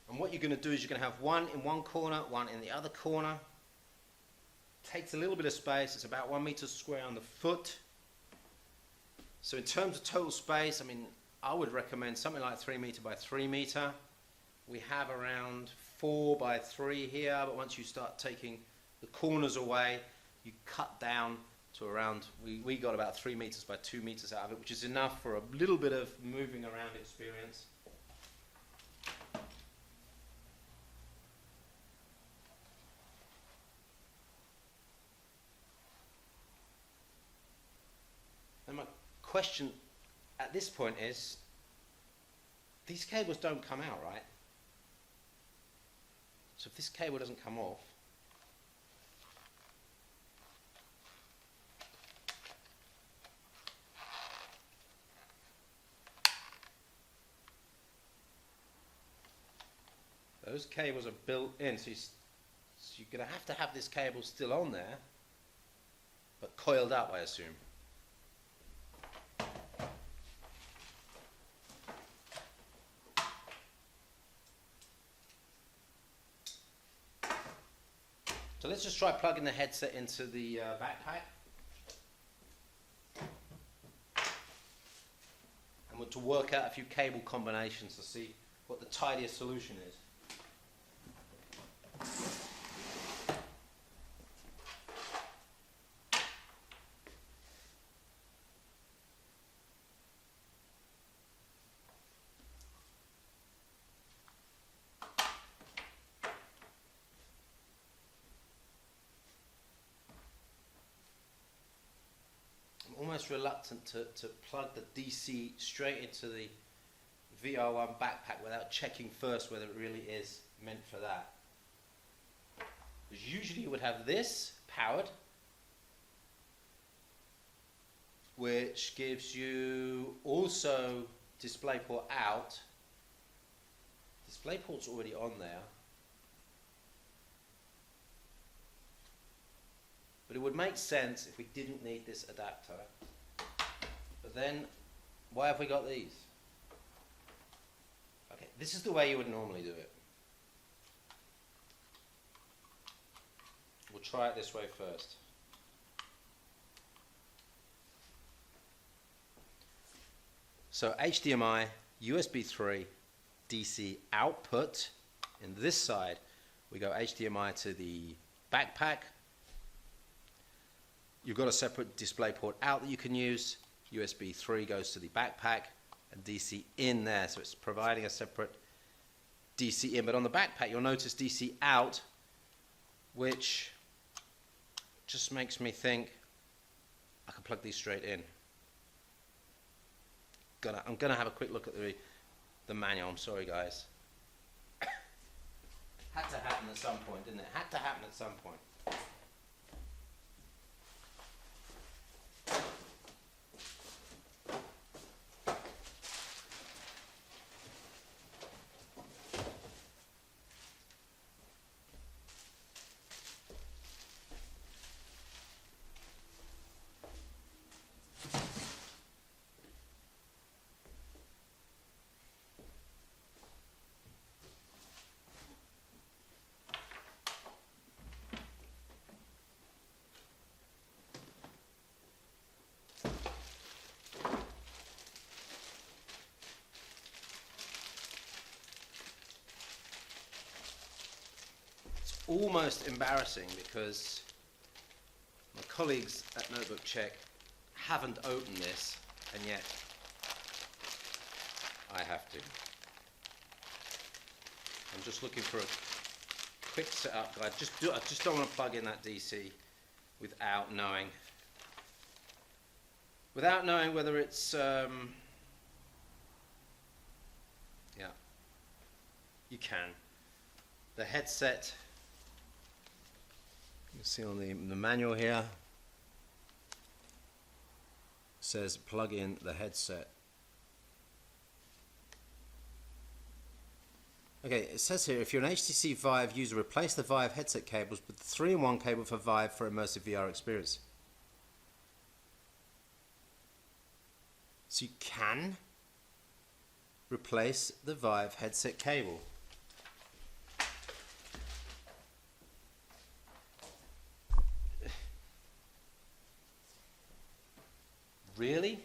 And what you're going to do is you're going to have one in one corner, one in the other corner. Takes a little bit of space. It's about 1 meter square on the foot. So in terms of total space, I mean, I would recommend something like 3 meter by 3 meter. We have around 4 by 3 here, but once you start taking the corners away, you cut down to around, we got about 3 meters by 2 meters out of it, which is enough for a little bit of moving around experience. And my question at this point is, these cables don't come out, right? So if this cable doesn't come off, those cables are built in, so you're going to have this cable still on there, but coiled up, I assume. So let's just try plugging the headset into the backpack. And to work out a few cable combinations to see what the tidiest solution is. Almost reluctant to plug the DC straight into the VR One Backpack without checking first whether it really is meant for that. Because usually you would have this powered, which gives you also DisplayPort out. DisplayPort's already on there. But it would make sense if we didn't need this adapter. But then, why have we got these? Okay, this is the way you would normally do it. We'll try it this way first. So HDMI, USB 3, DC output. In this side, we go HDMI to the backpack. You've got a separate DisplayPort out that you can use. USB 3 goes to the backpack and DC in there. So it's providing a separate DC in. But on the backpack, you'll notice DC out, which just makes me think I can plug these straight in. I'm gonna have a quick look at the the manual. I'm sorry, guys. Had to happen at some point, didn't it? Had to happen at some point. Almost embarrassing because my colleagues at Notebook Check haven't opened this, and yet I have to. I'm just looking for a quick setup guide. I just don't want to plug in that DC without knowing whether it's yeah, you can. The headset, you see on the manual here, says plug in the headset. Okay, it says here, if you're an HTC Vive user, replace the Vive headset cables with the 3-in-1 cable for Vive for immersive VR experience. So you can replace the Vive headset cable. Really?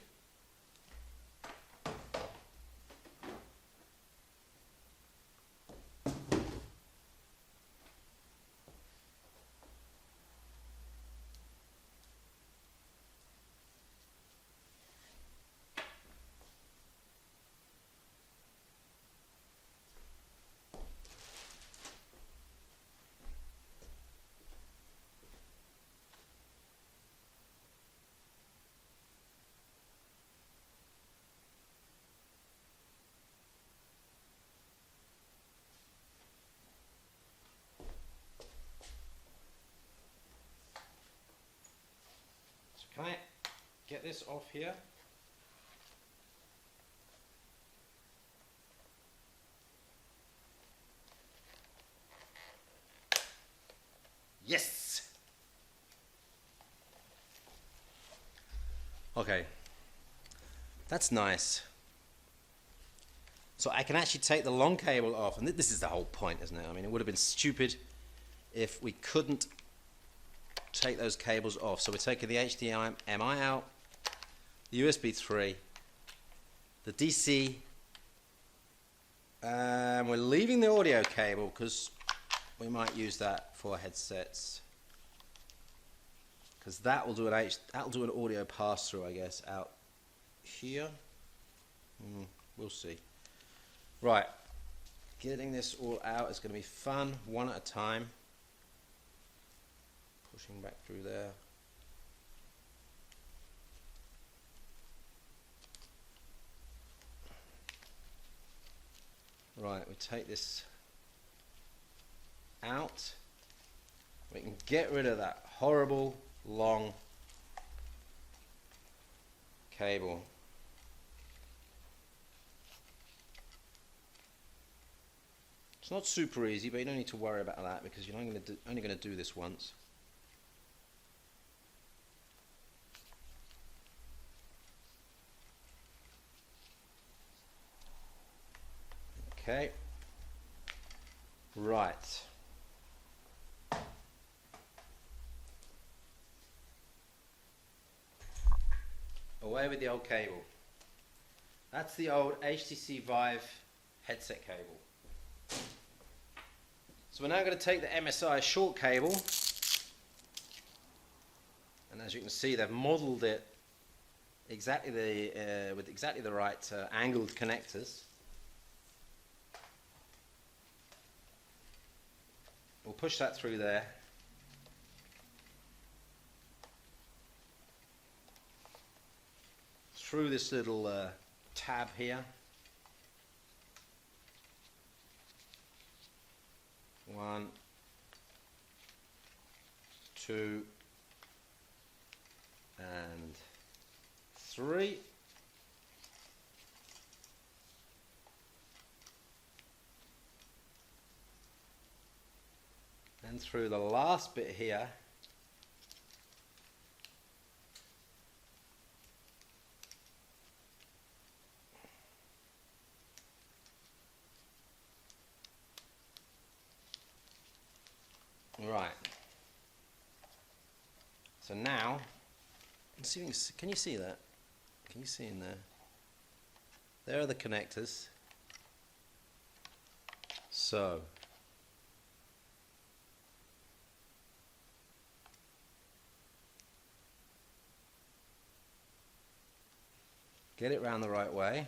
Can I get this off here? Yes! Okay, that's nice. So I can actually take the long cable off, and this is the whole point, isn't it? I mean, it would have been stupid if we couldn't take those cables off. So we're taking the HDMI out, the USB 3, the DC, and we're leaving the audio cable because we might use that for headsets, because that will do an audio pass through, I guess, out here. We'll see. Right, getting this all out is going to be fun, one at a time. Pushing back through there. Right, we take this out. We can get rid of that horrible long cable. It's not super easy, but you don't need to worry about that because you're only going to do this once. Okay, right. Away with the old cable. That's the old HTC Vive headset cable. So we're now going to take the MSI short cable, and as you can see, they've modelled it exactly with exactly the right angled connectors. We'll push that through there. Through this little tab here. 1, 2, and 3. And through the last bit here, right. So now, let's see if you can you see that? Can you see in there? There are the connectors. So get it round the right way.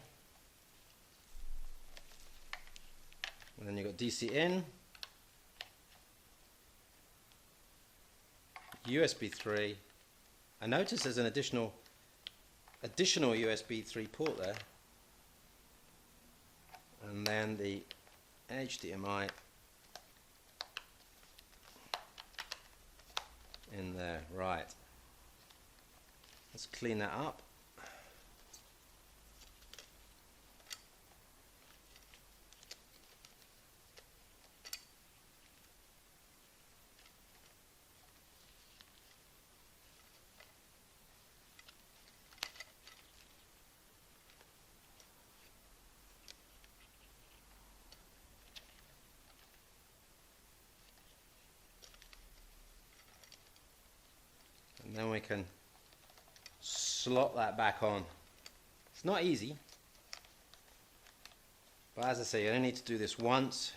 And then you've got DC in, USB 3. I notice there's an additional USB 3 port there. And then the HDMI in there. Right. Let's clean that up. And then we can slot that back on. It's not easy, but as I say, you only need to do this once.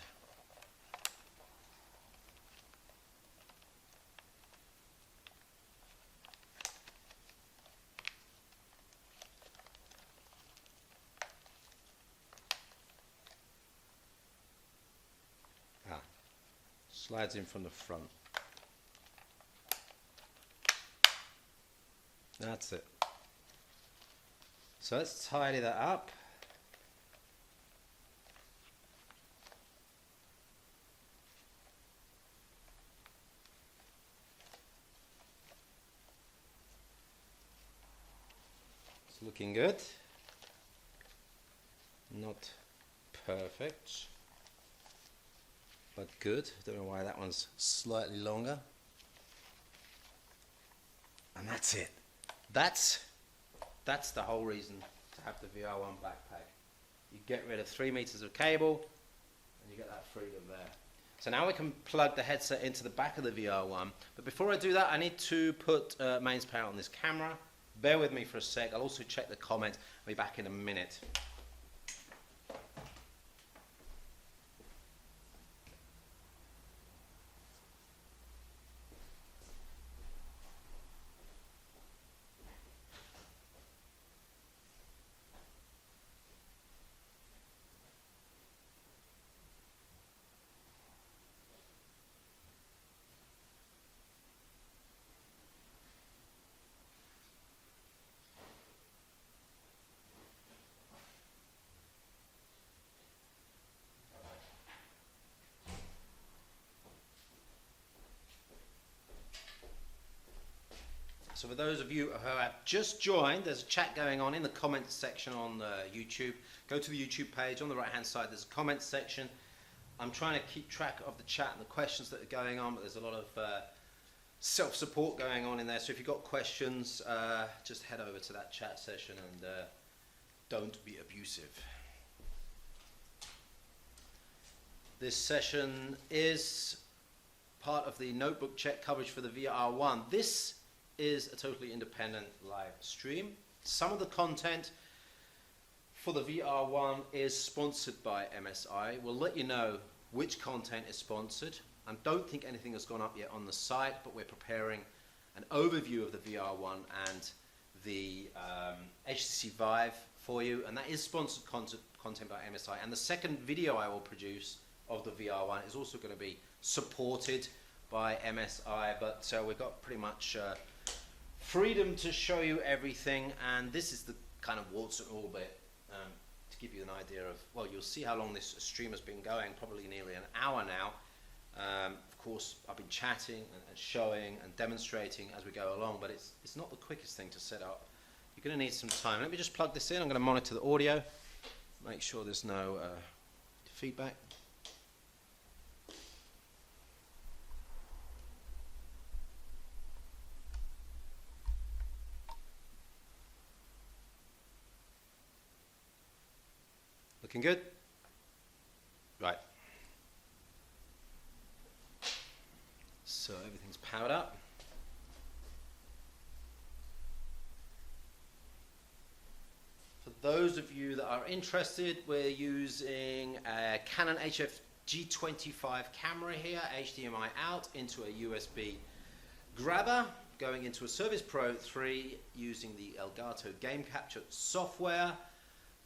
Slides in from the front. That's it. So let's tidy that up. It's looking good. Not perfect, but good. Don't know why that one's slightly longer. And that's it. That's the whole reason to have the VR One Backpack. You get rid of 3 meters of cable and you get that freedom there. So now we can plug the headset into the back of the VR One. But before I do that, I need to put mains power on this camera. Bear with me for a sec. I'll also check the comments. I'll be back in a minute. So for those of you who have just joined, there's a chat going on in the comments section on YouTube. Go to the YouTube page. On the right hand side there's a comments section. I'm trying to keep track of the chat and the questions that are going on, but there's a lot of self-support going on in there. So if you've got questions, just head over to that chat session and don't be abusive. This session is part of the notebook check coverage for the VR One. This is a totally independent live stream. Some of the content for the VR One is sponsored by MSI. We'll let you know which content is sponsored. I don't think anything has gone up yet on the site, but we're preparing an overview of the VR One and the HTC Vive for you, and that is sponsored content by MSI. And the second video I will produce of the VR One is also going to be supported by MSI, but we've got pretty much freedom to show you everything, and this is the kind of warts and all bit to give you an idea of, well, you'll see how long this stream has been going, probably nearly an hour now, Of course, I've been chatting and showing and demonstrating as we go along, but it's not the quickest thing to set up. You're going to need some time. Let me just plug this in. I'm going to monitor the audio, make sure there's no feedback. Looking good? Right. So everything's powered up. For those of you that are interested, we're using a Canon HF G25 camera here, HDMI out into a USB grabber, going into a Surface Pro 3 using the Elgato game capture software.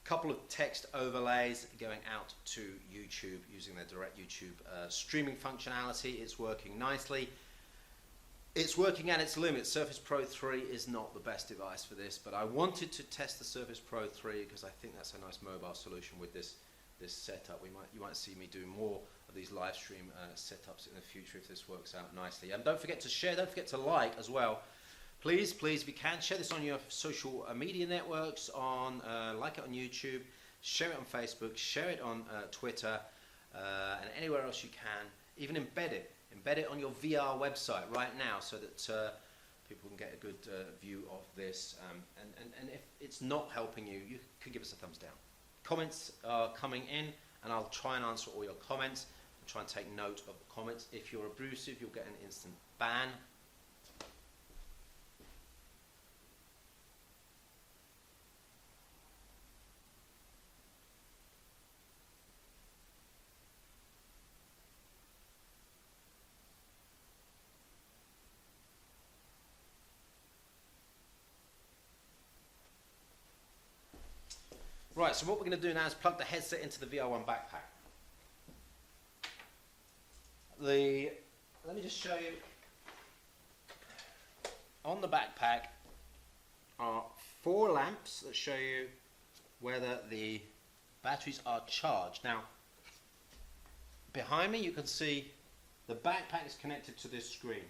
Couple of text overlays going out to YouTube using their direct YouTube streaming functionality. It's working nicely. It's working at its limit. Surface Pro 3 is not the best device for this, but I wanted to test the Surface Pro 3 because I think that's a nice mobile solution with this setup. You might see me do more of these live stream setups in the future if this works out nicely. And don't forget to share, don't forget to like as well. Please, if you can, share this on your social media networks, like it on YouTube, share it on Facebook, share it on Twitter, and anywhere else you can. Even embed it on your VR website right now so that people can get a good view of this. And if it's not helping you, you could give us a thumbs down. Comments are coming in, and I'll try and answer all your comments. I'll try and take note of the comments. If you're abusive, you'll get an instant ban. Right, so what we're going to do now is plug the headset into the VR One Backpack. Let me just show you. On the backpack are 4 lamps that show you whether the batteries are charged. Now, behind me you can see the backpack is connected to this screen.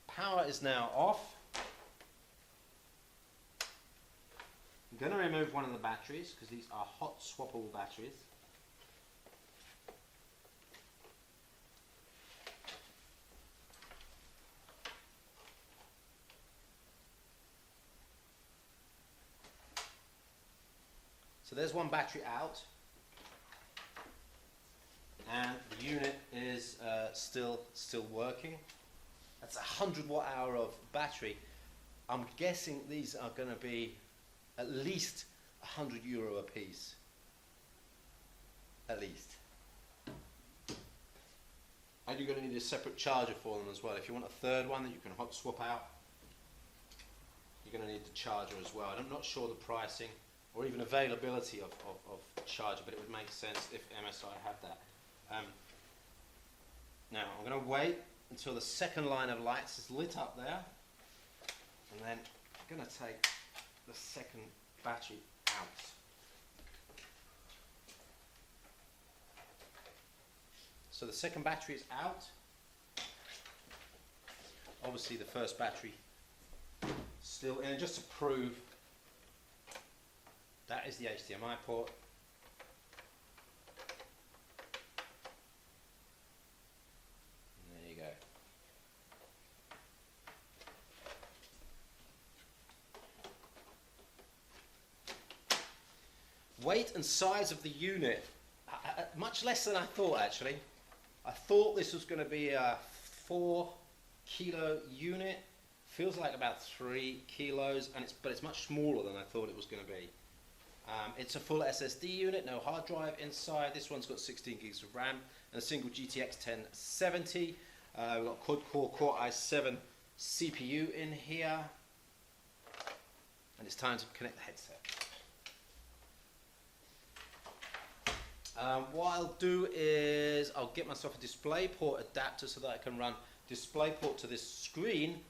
Power is now off. I'm going to remove one of the batteries because these are hot swappable batteries. So there's one battery out, and the unit is still working. That's a 100 watt hour of battery. I'm guessing these are going to be at least €100 a piece. At least. And you're going to need a separate charger for them as well. If you want a third one that you can hot swap out, you're going to need the charger as well. And I'm not sure the pricing or even availability of charger, but it would make sense if MSI had that. Now I'm going to wait until the second line of lights is lit up there, and then I'm going to take the second battery out. So the second battery is out. Obviously the first battery still in, just to prove that is the HDMI port. And there you go. Weight and size of the unit, much less than I thought actually. I thought this was going to be a 4 kilo unit. Feels like about 3 kilos, and but it's much smaller than I thought it was going to be. It's a full SSD unit, no hard drive inside. This one's got 16 gigs of RAM and a single GTX 1070. We've got quad-core Core i7 CPU in here, and it's time to connect the headset. What I'll do is I'll get myself a DisplayPort adapter so that I can run DisplayPort to this screen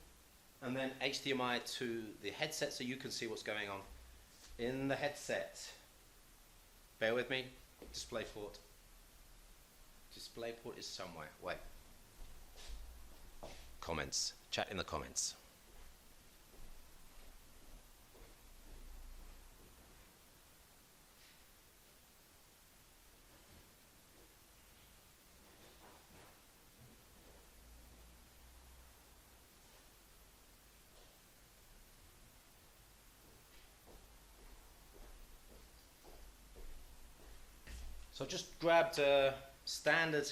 and then HDMI to the headset so you can see what's going on in the headset. Bear with me. DisplayPort Display port is somewhere. Wait. Comments. Chat in the comments. So I just grabbed a standard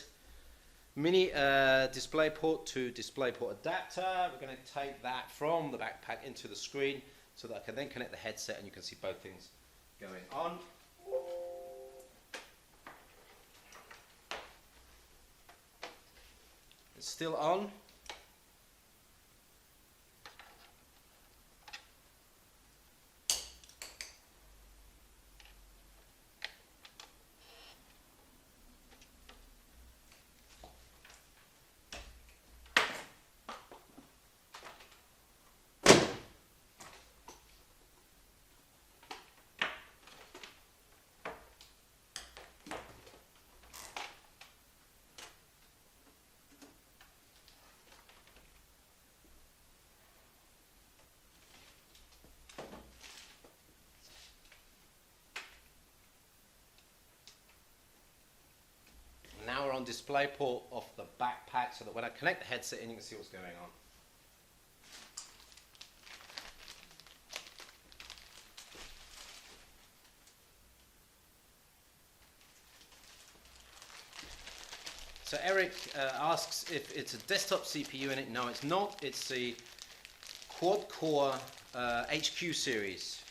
mini DisplayPort to DisplayPort adapter. We're going to take that from the backpack into the screen so that I can then connect the headset and you can see both things going on. It's still on. Now we're on DisplayPort off the backpack so that when I connect the headset in, you can see what's going on. So Eric asks if it's a desktop CPU in it. No, it's not. It's the quad-core HQ series.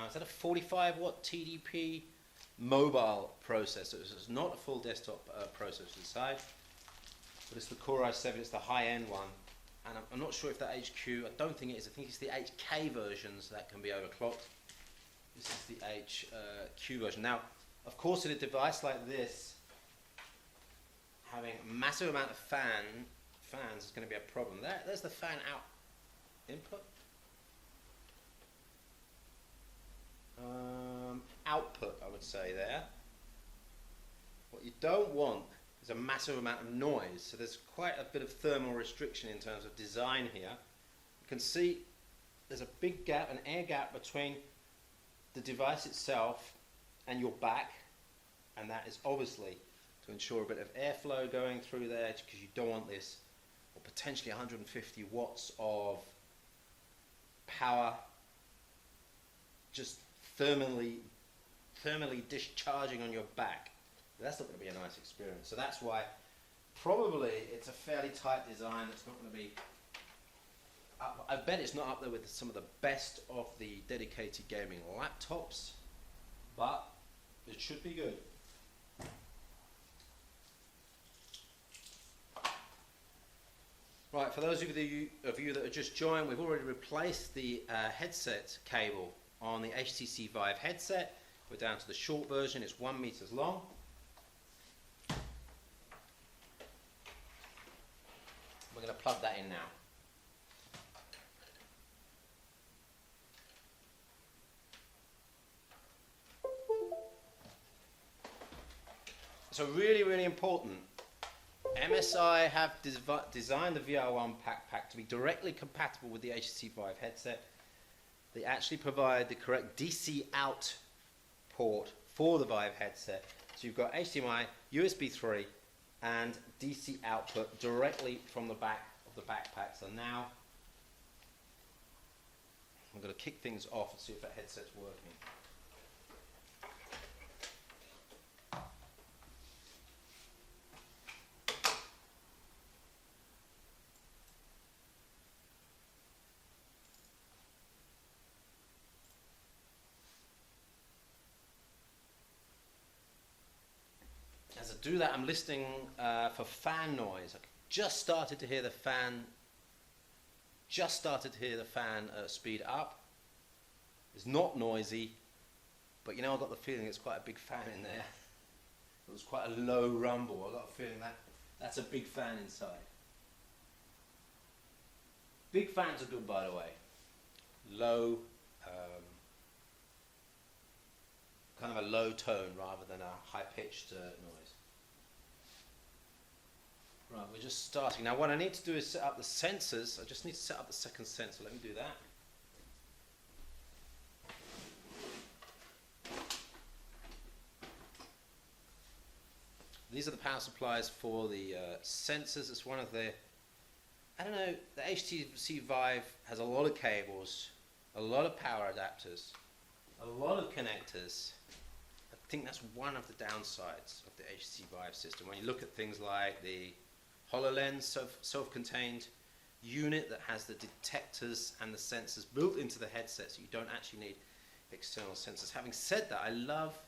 Is that a 45 watt TDP mobile processor? It's not a full desktop processor inside, but it's the Core i7. It's the high-end one, and I'm not sure if that HQ. I don't think it is. I think it's the HK versions that can be overclocked. This is the HQ version. Now, of course, in a device like this, having a massive amount of fans is going to be a problem. There's the fan out input. Output, I would say there. What you don't want is a massive amount of noise. So there's quite a bit of thermal restriction in terms of design here. You can see there's a big gap, an air gap between the device itself and your back, and that is obviously to ensure a bit of airflow going through there, because you don't want this, or potentially 150 watts of power just thermally discharging on your back. That's not going to be a nice experience. So that's why probably it's a fairly tight design. It's not going to be I bet it's not up there with some of the best of the dedicated gaming laptops, but it should be good. Right, for those of you that are just joined, we've already replaced the headset cable on the HTC Vive headset. We're down to the short version. It's 1 meter long. We're going to plug that in now. So really, really important. MSI have designed the VR One Backpack to be directly compatible with the HTC Vive headset. They actually provide the correct DC out port for the Vive headset. So you've got HDMI, USB 3, and DC output directly from the back of the backpack. So now I'm going to kick things off and see if that headset's working. As I do that, I'm listening for fan noise. I just started to hear the fan. Speed up. It's not noisy, but you know, I got the feeling it's quite a big fan in there. It was quite a low rumble. I got a feeling that's a big fan inside. Big fans are good, by the way. Low, kind of a low tone rather than a high-pitched noise. we're just starting. Now what I need to do is set up the sensors. I just need to set up the second sensor. Let me do that. These are the power supplies for the sensors. It's one of the, I don't know, the HTC Vive has a lot of cables, a lot of power adapters, a lot of connectors. I think that's one of the downsides of the HTC Vive system. When you look at things like the HoloLens self-contained unit that has the detectors and the sensors built into the headset, so you don't actually need external sensors. Having said that, I love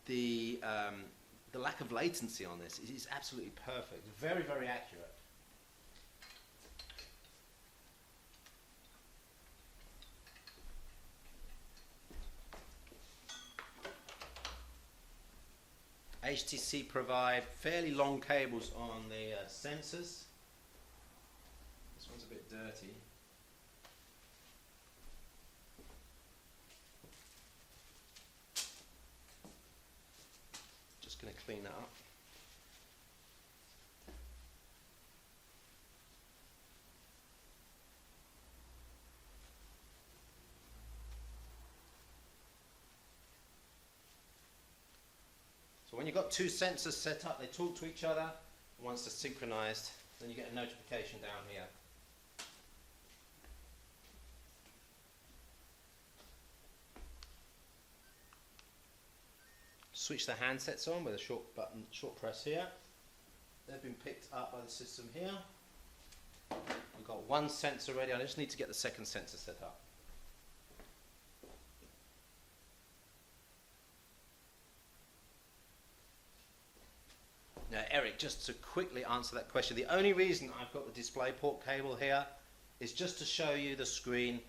the lack of latency on this. It is absolutely perfect, very, very accurate. HTC provide fairly long cables on the sensors. This one's a bit dirty. Just going to clean that up. So when you've got two sensors set up, they talk to each other. Once they're synchronized, then you get a notification down here. Switch the handsets on with a short press here. They've been picked up by the system here. We've got one sensor ready. I just need to get the second sensor set up. Now, Eric, just to quickly answer that question, the only reason I've got the DisplayPort cable here is just to show you the screen.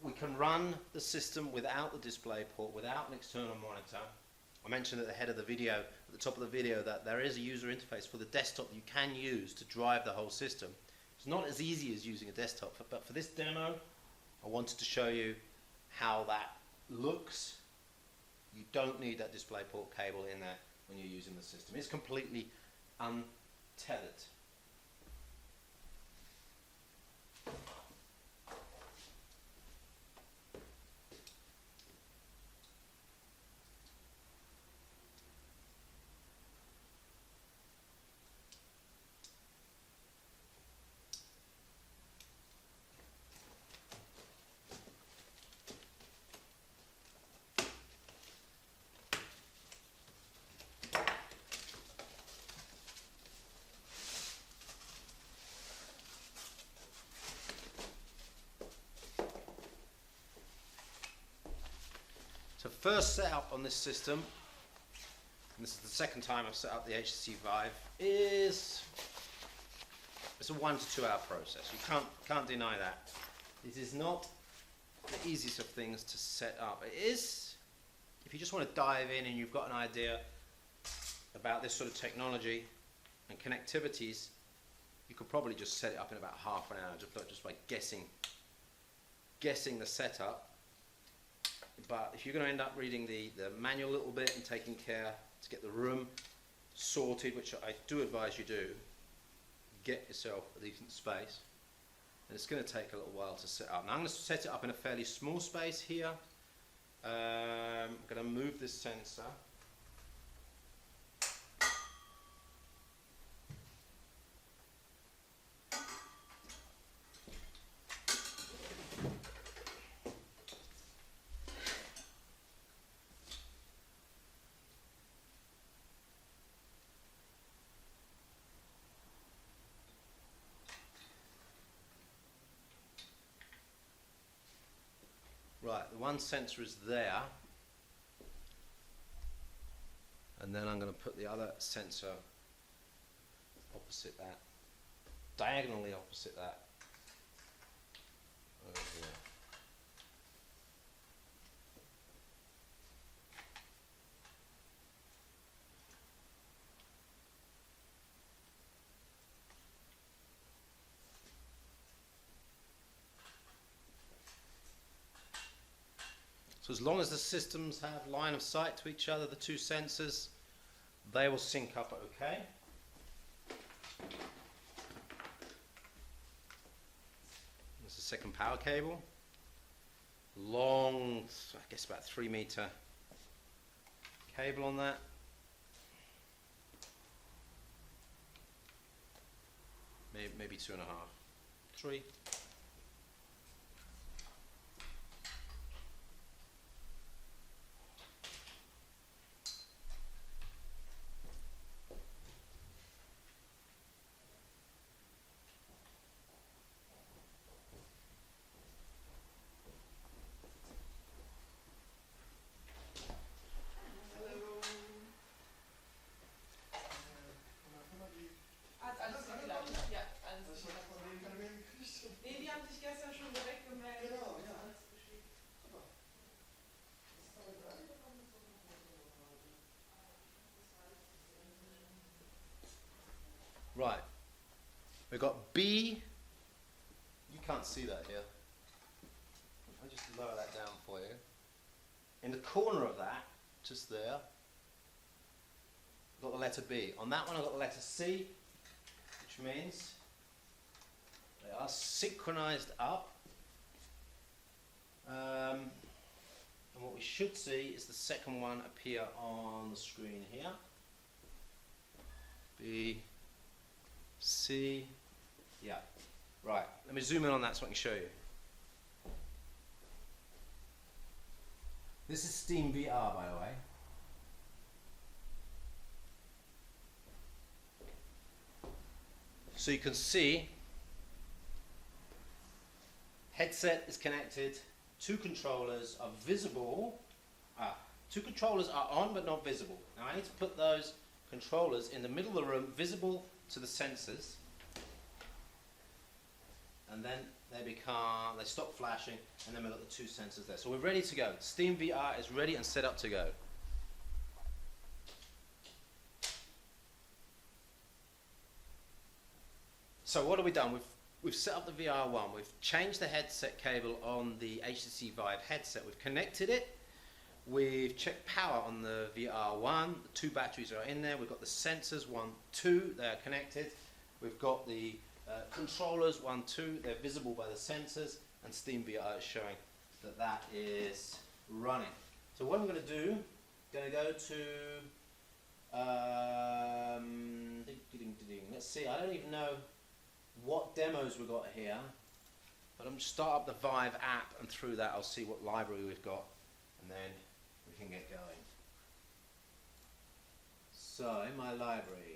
We can run the system without the DisplayPort, without an external monitor. I mentioned at the head of the video, at the top of the video, that there is a user interface for the desktop you can use to drive the whole system. It's not as easy as using a desktop, but for this demo, I wanted to show you how that looks. You don't need that DisplayPort cable in there when you're using the system. It's completely untethered. So first setup on this system, and this is the second time I've set up the HTC Vive, it's a 1 to 2 hour process. You can't deny that. This is not the easiest of things to set up. It is, if you just want to dive in and you've got an idea about this sort of technology and connectivities, you could probably just set it up in about half an hour just by guessing the setup. But if you're going to end up reading the manual a little bit and taking care to get the room sorted, which I do advise you do, get yourself a decent space, and it's going to take a little while to set up. Now I'm going to set it up in a fairly small space here. I'm going to move this sensor. Right, the one sensor is there, and then I'm going to put the other sensor opposite that, diagonally opposite that, over here. So as long as the systems have line of sight to each other, the two sensors, They will sync up okay. There's the second power cable. Long, I guess about 3 meter cable on that. Maybe 2.5, 3. Right, we've got B, you can't see that here, I'll just lower that down for you. In the corner of that, just there, I've got the letter B. On that one I've got the letter C, which means they are synchronized up. And what we should see is the second one appear on the screen here. B, C, yeah, right. Let me zoom in on that so I can show you. This is Steam VR, by the way. So you can see, headset is connected, 2 controllers are visible. 2 controllers are on but not visible. Now I need to put those controllers in the middle of the room, visible to the sensors, and then they stop flashing, and then we've got the 2 sensors there. So we're ready to go. Steam VR is ready and set up to go. So what have we done? We've set up the VR One. We've changed the headset cable on the HTC Vive headset. We've connected it. We've checked power on the VR One. The 2 batteries are in there. We've got the sensors, 1, 2, they are connected. We've got the controllers, 1, 2, they're visible by the sensors, and Steam VR is showing that that is running. So what I'm going to do, going to go to, let's see, I don't even know what demos we've got here, but I'm just start up the Vive app, and through that I'll see what library we've got, and then we can get going. So in my library,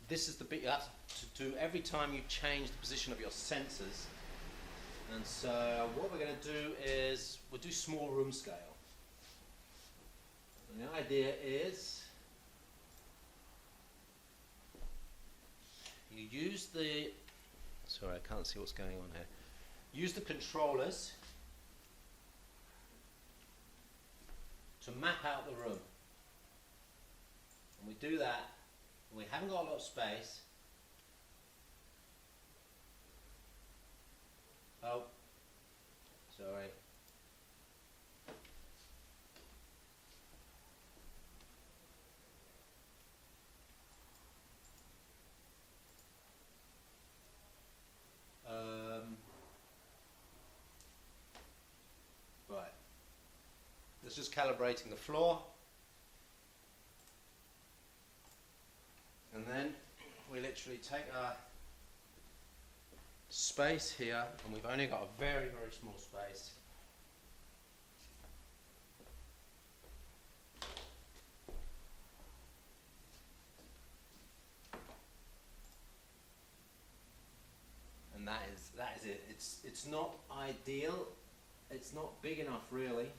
this is the bit you have to do every time you change the position of your sensors. And so what we're going to do is we'll do small room scale. And the idea is you use the, sorry I can't see what's going on here, use the controllers to map out the room. And we do that. We haven't got a lot of space. Oh, sorry. Right. This is calibrating the floor. And then we literally take our space here, and we've only got a very, very small space. And that is it. It's not ideal. It's not big enough really.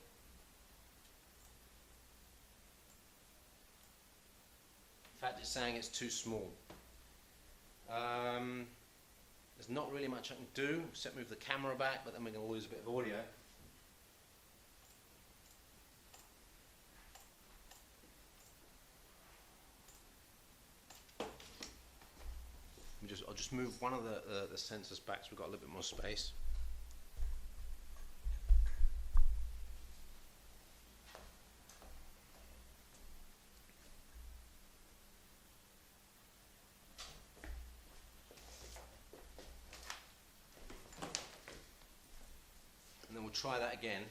In fact, it's saying it's too small. There's not really much I can do except move the camera back, but then we're going to lose a bit of audio. I'll just move one of the sensors back so we've got a little bit more space. And then we'll try that again.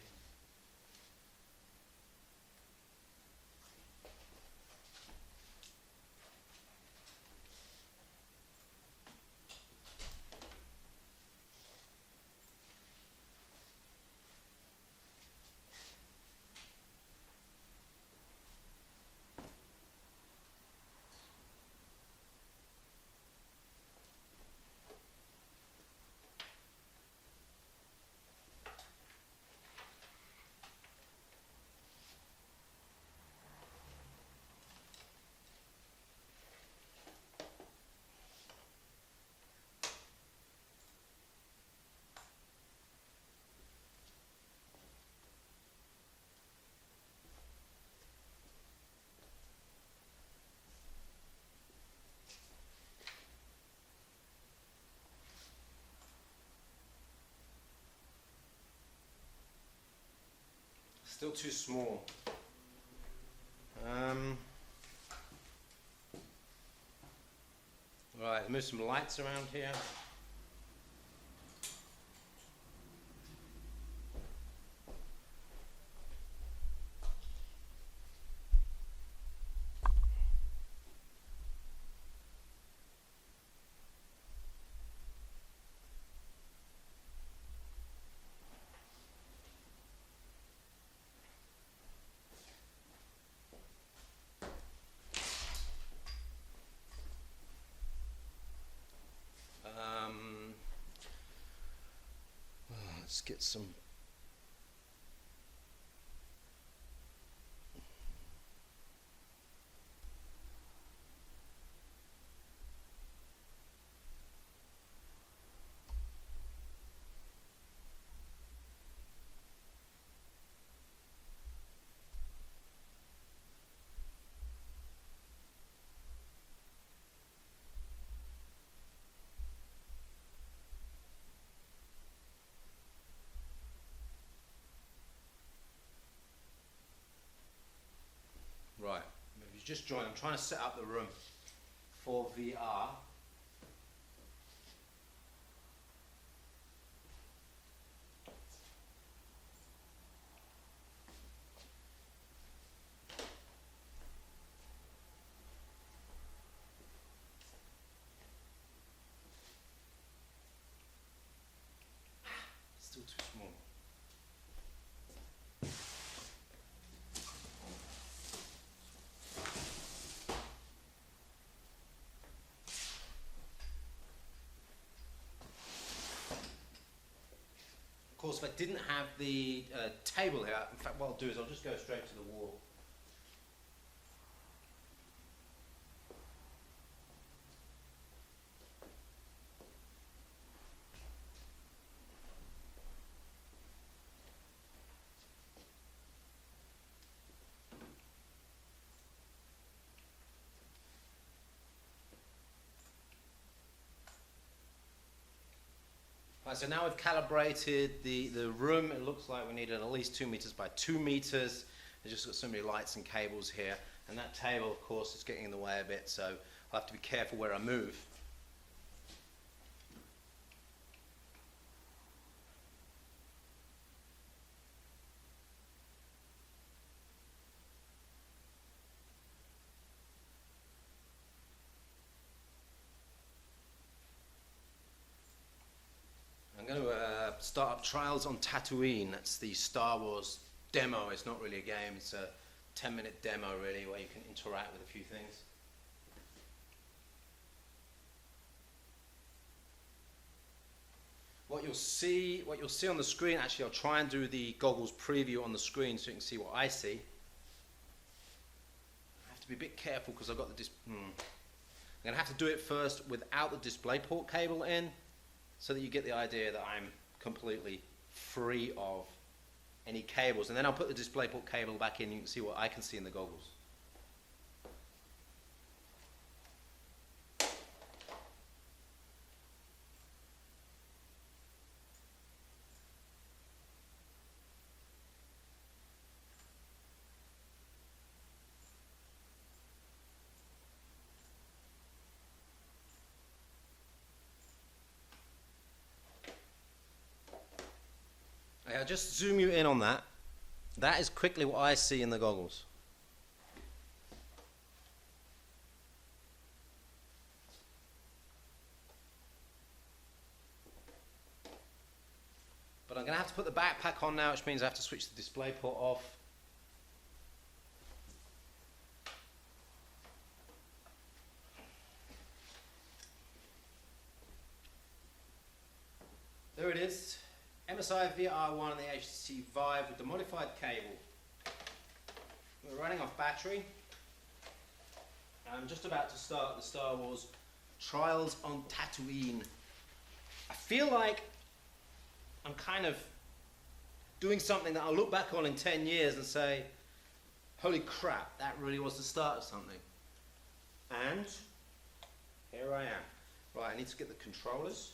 Still too small. Right, move some lights around here. Let's get some. Right, if you just joined, I'm trying to set up the room for VR. Still too small. Of course, if I didn't have the table here, in fact what I'll do is I'll just go straight to the wall. Right, so now we've calibrated the room. It looks like we needed at least 2 meters by 2 meters. There's just got so many lights and cables here. And that table, of course, is getting in the way a bit, so I'll have to be careful where I move. I'm going to start up Trials on Tatooine. That's the Star Wars demo. It's not really a game, it's a 10-minute demo really where you can interact with a few things. What you'll see on the screen, actually I'll try and do the goggles preview on the screen so you can see what I see. I have to be a bit careful because I've got the I'm going to have to do it first without the DisplayPort cable in. so that you get the idea that I'm completely free of any cables. And then I'll put the DisplayPort cable back in, you can see what I can see in the goggles. I'll just zoom you in on that. That is quickly what I see in the goggles. But I'm going to have to put the backpack on now, which means I have to switch the DisplayPort off. There it is. MSI VR One and the HTC Vive with the modified cable. We're running off battery. I'm just about to start the Star Wars Trials on Tatooine. I feel like I'm kind of doing something that I'll look back on in 10 years and say, holy crap, that really was the start of something. And here I am. Right, I need to get the controllers.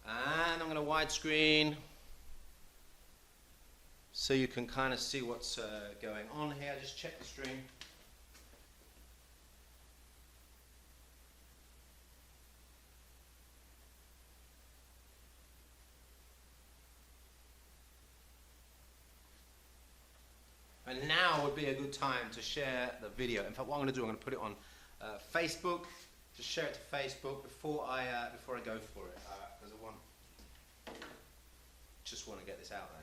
And I'm going to widescreen so you can kind of see what's going on here. Just check the stream. And now would be a good time to share the video. In fact, what I'm going to do, I'm going to put it on Facebook. Just share it to Facebook before I go for it. Because I just want to get this out there.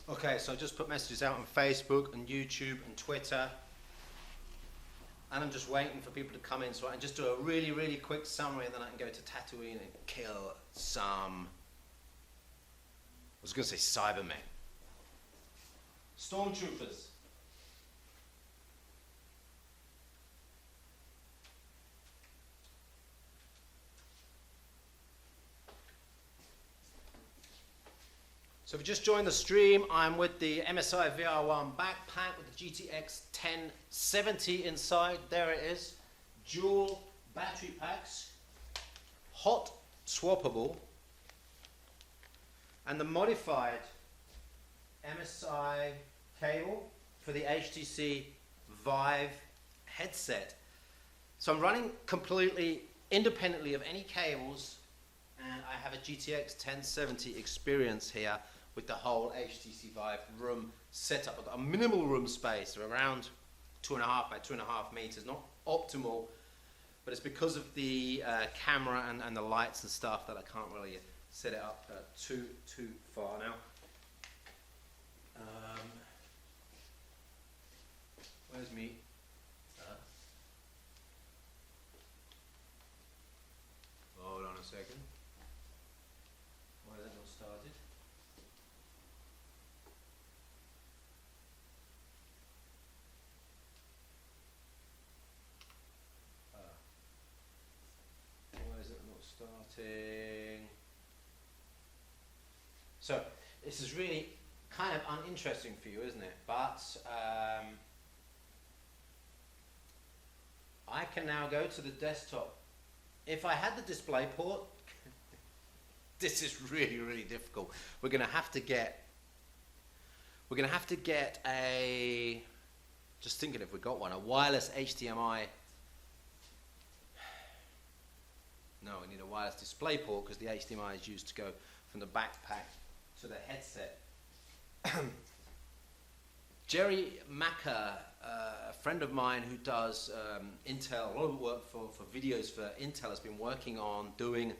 Okay, so I just put messages out on Facebook and YouTube and Twitter, and I'm just waiting for people to come in so I can just do a really, really quick summary, and then I can go to Tatooine and kill some, I was going to say Cybermen. Stormtroopers. So if you just joined the stream, I'm with the MSI VR One Backpack with the GTX 1070 inside. There it is. Dual battery packs, hot swappable, and the modified MSI cable for the HTC Vive headset. So I'm running completely independently of any cables, and I have a GTX 1070 experience here with the whole HTC Vive room setup. I've got a minimal room space of around 2.5 by 2.5 meters, not optimal, but it's because of the camera and the lights and stuff that I can't really set it up too far now. Where's me? Hold on a second. Why is that not started? Why is it not starting? So this is really kind of uninteresting for you, isn't it? But I can now go to the desktop. If I had the display port, this is really, really difficult. We're going to have to get a, just thinking if we got one, a wireless HDMI. No, we need a wireless display port because the HDMI is used to go from the backpack to the headset. Jerry Macker, a friend of mine who does Intel, a lot of work for videos for Intel, has been working on doing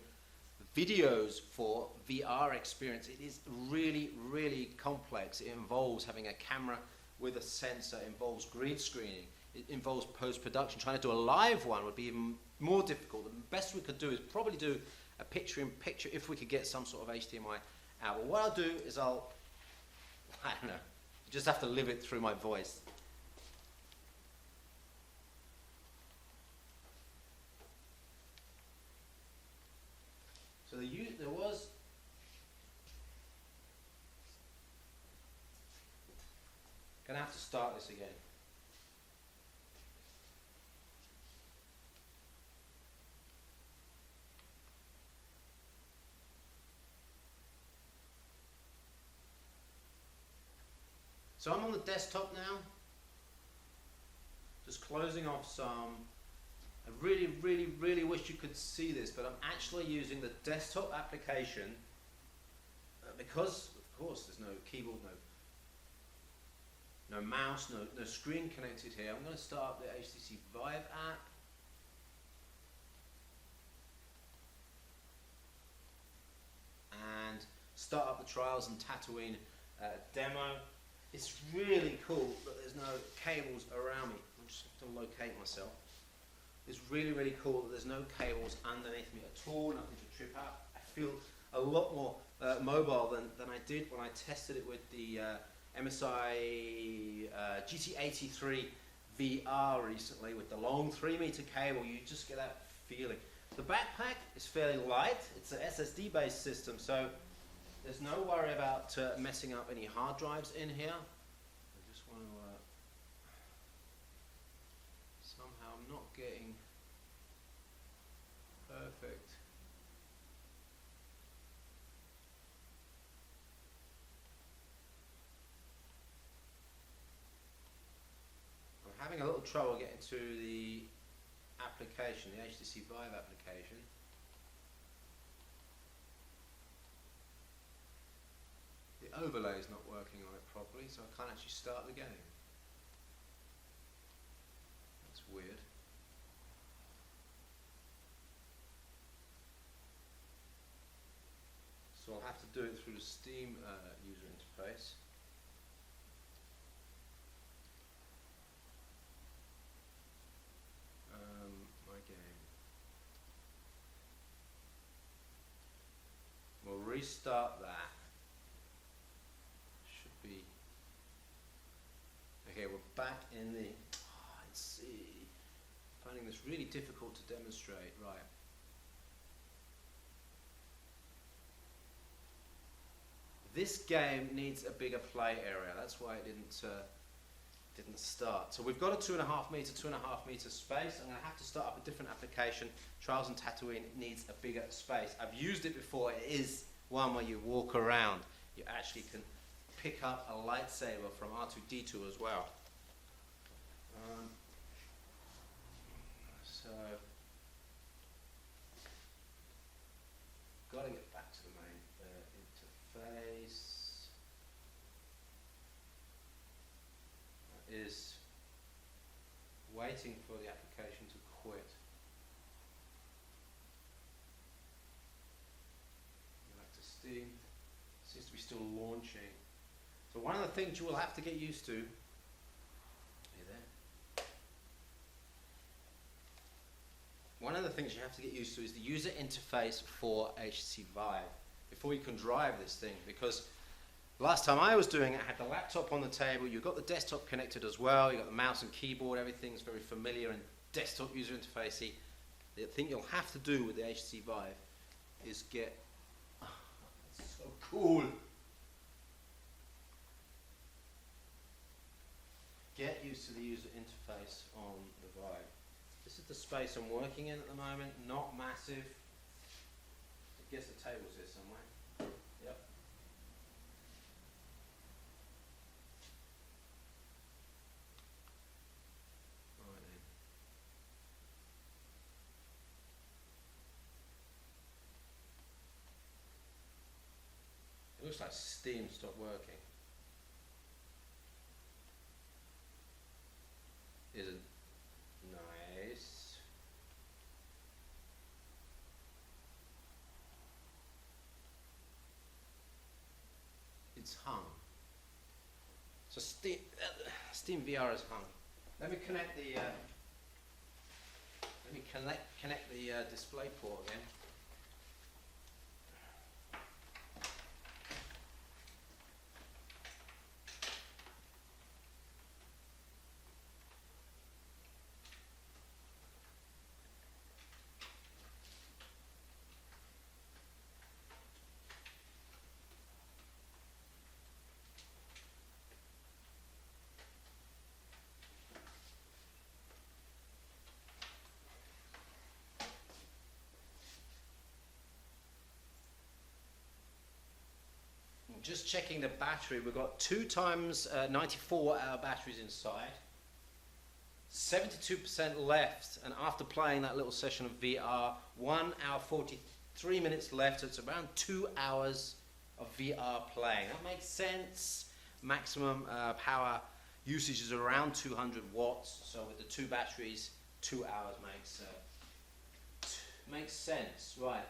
videos for VR experience. It is really, really complex. It involves having a camera with a sensor, it involves green screening, it involves post-production. Trying to do a live one would be even more difficult. The best we could do is probably do a picture-in-picture if we could get some sort of HDMI out. But what I'll do is I don't know, you just have to live it through my voice. So there was gonna have to start this again. So I'm on the desktop now, just closing off some. I really, really, really wish you could see this, but I'm actually using the desktop application because, of course, there's no keyboard, no mouse, no screen connected here. I'm going to start up the HTC Vive app. And start up the Trials and Tatooine demo. It's really cool that there's no cables around me. I just have to locate myself. It's really, really cool that there's no cables underneath me at all, nothing to trip out. I feel a lot more mobile than I did when I tested it with the MSI GT83 VR recently with the long 3-meter cable. You just get that feeling. The backpack is fairly light. It's an SSD based system, so there's no worry about messing up any hard drives in here. I just want to somehow I'm not getting perfect. I'm having a little trouble getting to the application, the HTC Vive application. The overlay is not working on it properly, so I can't actually start the game. That's weird. So I'll have to do it through the Steam user interface. restart that. Should be. Okay, we're back in the. Oh, let's see. Finding this really difficult to demonstrate. Right. This game needs a bigger play area. That's why it didn't start. So we've got a 2.5 meter space. I'm going to have to start up a different application. Trials and Tatooine needs a bigger space. I've used it before. It is one where you walk around. You actually can pick up a lightsaber from R2-D2 as well. So, got to get back to the main interface. That is waiting for the application to quit. Back to Steam. Seems to be still launching. So one of the things you will have to get used to. Are you there? One of the things you have to get used to is the user interface for HTC Vive before you can drive this thing, because last time I was doing it, I had the laptop on the table, you've got the desktop connected as well, you've got the mouse and keyboard, everything's very familiar and desktop user interfacey. The thing you'll have to do with the HTC Vive is get, oh, that's so cool. Get used to the user interface on the Vive. This is the space I'm working in at the moment, not massive. I guess the table's here somewhere. Yep. Right then. It looks like Steam stopped working. Isn't nice. It's hung. So Steam VR is hung. Let me connect the display port again. Just checking the battery, we've got 2 times 94-hour batteries inside, 72% left, and after playing that little session of VR, 1 hour 43 minutes left, so it's around 2 hours of VR playing. That makes sense. Maximum power usage is around 200 watts, so with the 2 batteries, 2 hours makes sense. Right.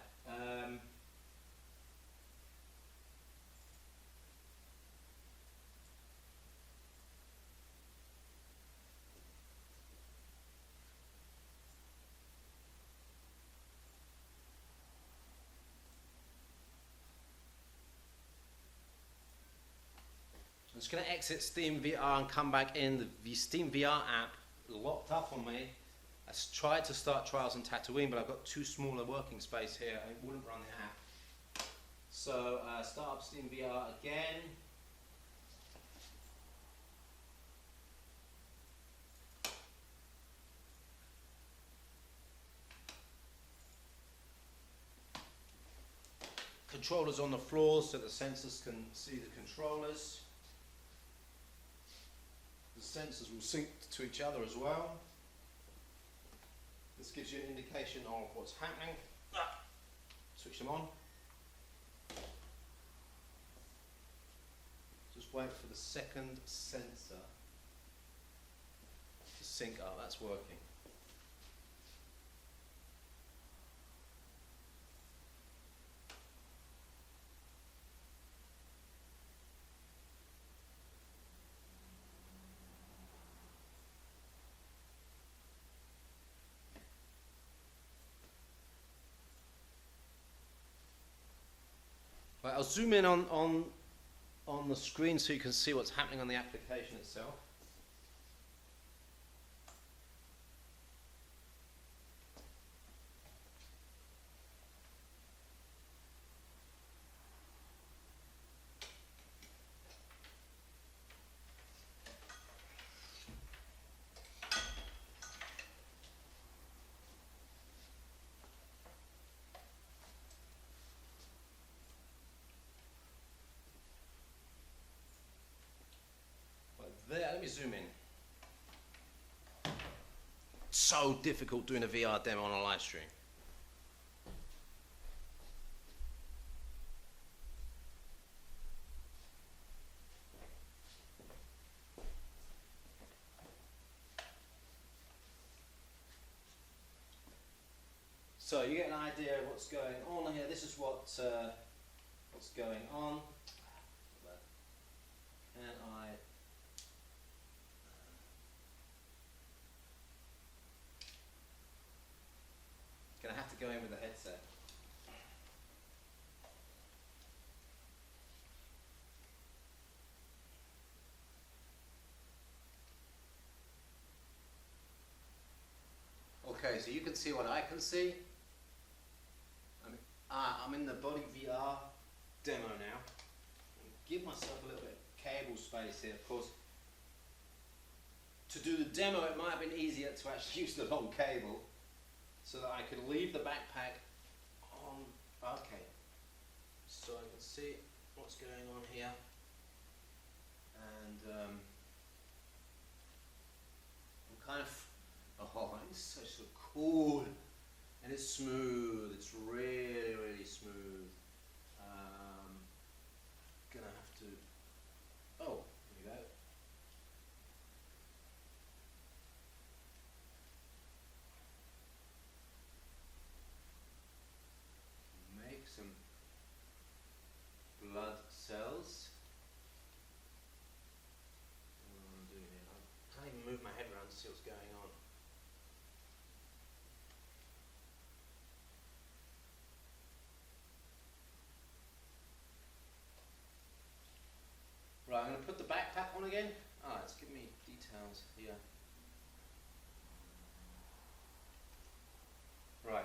I'm just going to exit Steam VR and come back in. The Steam VR app locked up on me. I tried to start Trials in Tatooine, but I've got too small a working space here. It wouldn't run the app. So start up Steam VR again. Controllers on the floor so the sensors can see the controllers. The sensors will sync to each other as well. This gives you an indication of what's happening. Switch them on. Just wait for the second sensor to sync up. That's working. Right, I'll zoom in on the screen so you can see what's happening on the application itself. There, let me zoom in. So difficult doing a VR demo on a live stream. So you get an idea of what's going on here. This is what's going on. Can I? Gonna have to go in with the headset. Okay, so you can see what I can see. I'm in the Body VR demo now. Give myself a little bit of cable space here, of course. To do the demo, it might have been easier to actually use the long cable so that I could leave the backpack on. Okay, so I can see what's going on here. And I'm kind of, oh, it's so cool. And it's smooth, it's really, really smooth. Gonna have to, oh, here we go. Make some blood cells. What am I doing here? I can't even move my head around to see what's going on. Right, I'm going to put the backpack on again. Ah, it's giving me details here. Right.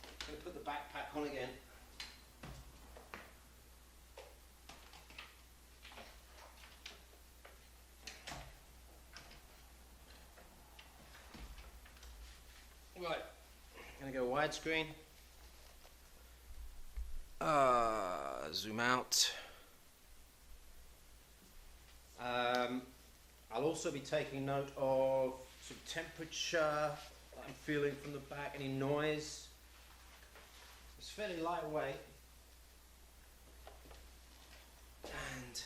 I'm going to put the backpack on again. Right. I'm going to go widescreen. Zoom out. I'll also be taking note of some temperature that I'm feeling from the back, any noise. It's fairly lightweight. And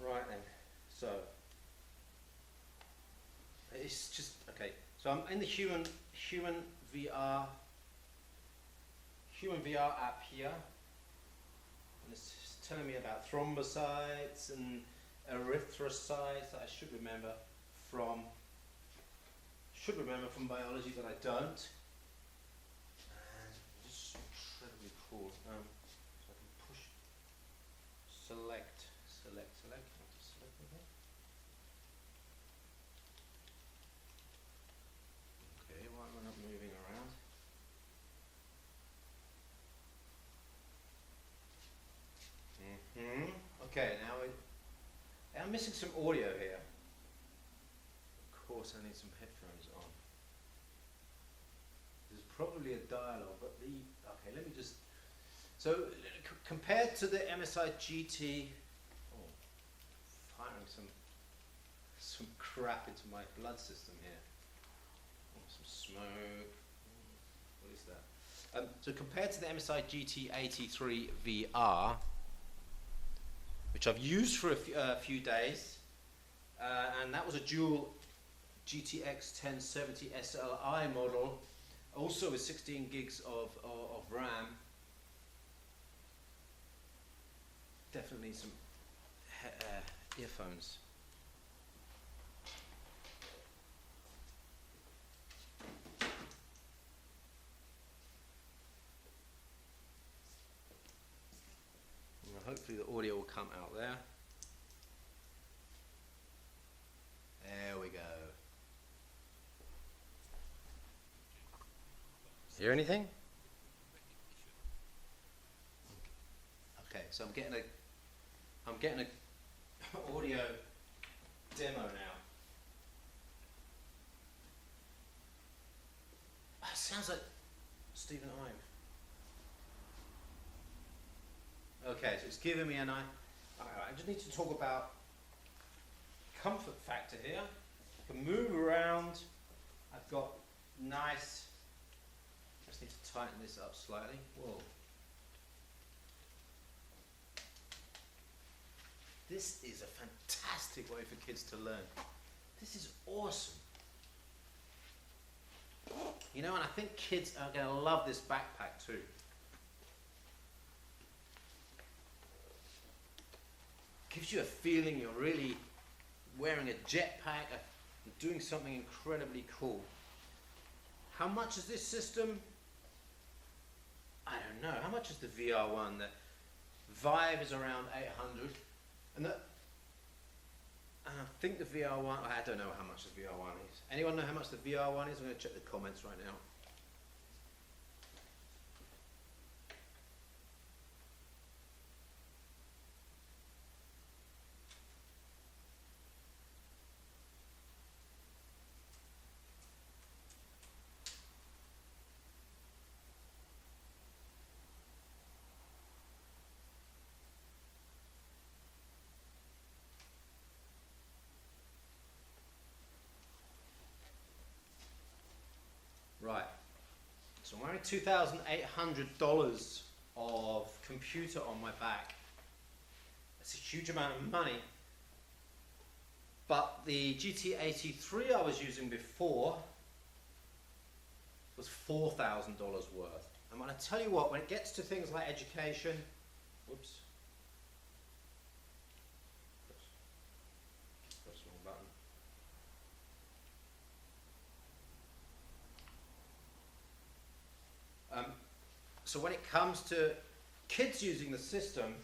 right then, so it's just okay. So I'm in the human VR app here, and it's telling me about thrombocytes and erythrocytes that I should remember from biology, but I don't. And just incredibly cool. So I can push, select. Can I just select it here? Okay, why am I not moving around? Okay, now I'm missing some audio here. Of course, I need some headphones on. There's probably a dialogue, but okay, let me just. So compared to the MSI GT, firing some crap into my blood system here. Oh, some smoke. What is that? So compared to the MSI GT83 VR, which I've used for a few days, and that was a dual GTX 1070 SLI model, also with 16 gigs of RAM. Definitely some earphones. hopefully the audio will come out there. There we go. Hear anything? Okay, so I'm getting a audio demo now. It sounds like Stephen Ive. Okay, so it's giving me I just need to talk about comfort factor here. I can move around. I've got nice. I just need to tighten this up slightly. Whoa. This is a fantastic way for kids to learn. This is awesome. You know, and I think kids are going to love this backpack too. Gives you a feeling you're really wearing a jetpack and doing something incredibly cool. How much is this system? I don't know. How much is the VR One? The Vive is around 800. And I think the VR One, I don't know how much the VR One is. Anyone know how much the VR One is? I'm going to check the comments right now. Right, so I'm wearing $2,800 of computer on my back. That's a huge amount of money. But the GT83 I was using before was $4,000 worth. And when I tell you what, when it gets to things like education, whoops. Press the wrong button. So when it comes to kids using the system,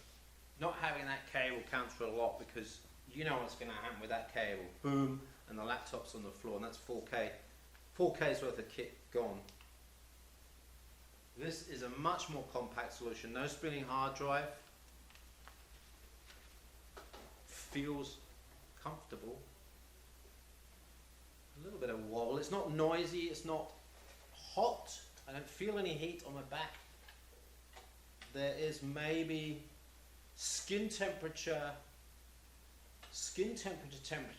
not having that cable counts for a lot, because you know what's going to happen with that cable. Boom, and the laptop's on the floor, and that's 4K. 4K's worth of kit gone. This is a much more compact solution. No spinning hard drive. Feels comfortable. A little bit of wobble. It's not noisy, it's not hot. I don't feel any heat on my back. There is maybe skin temperature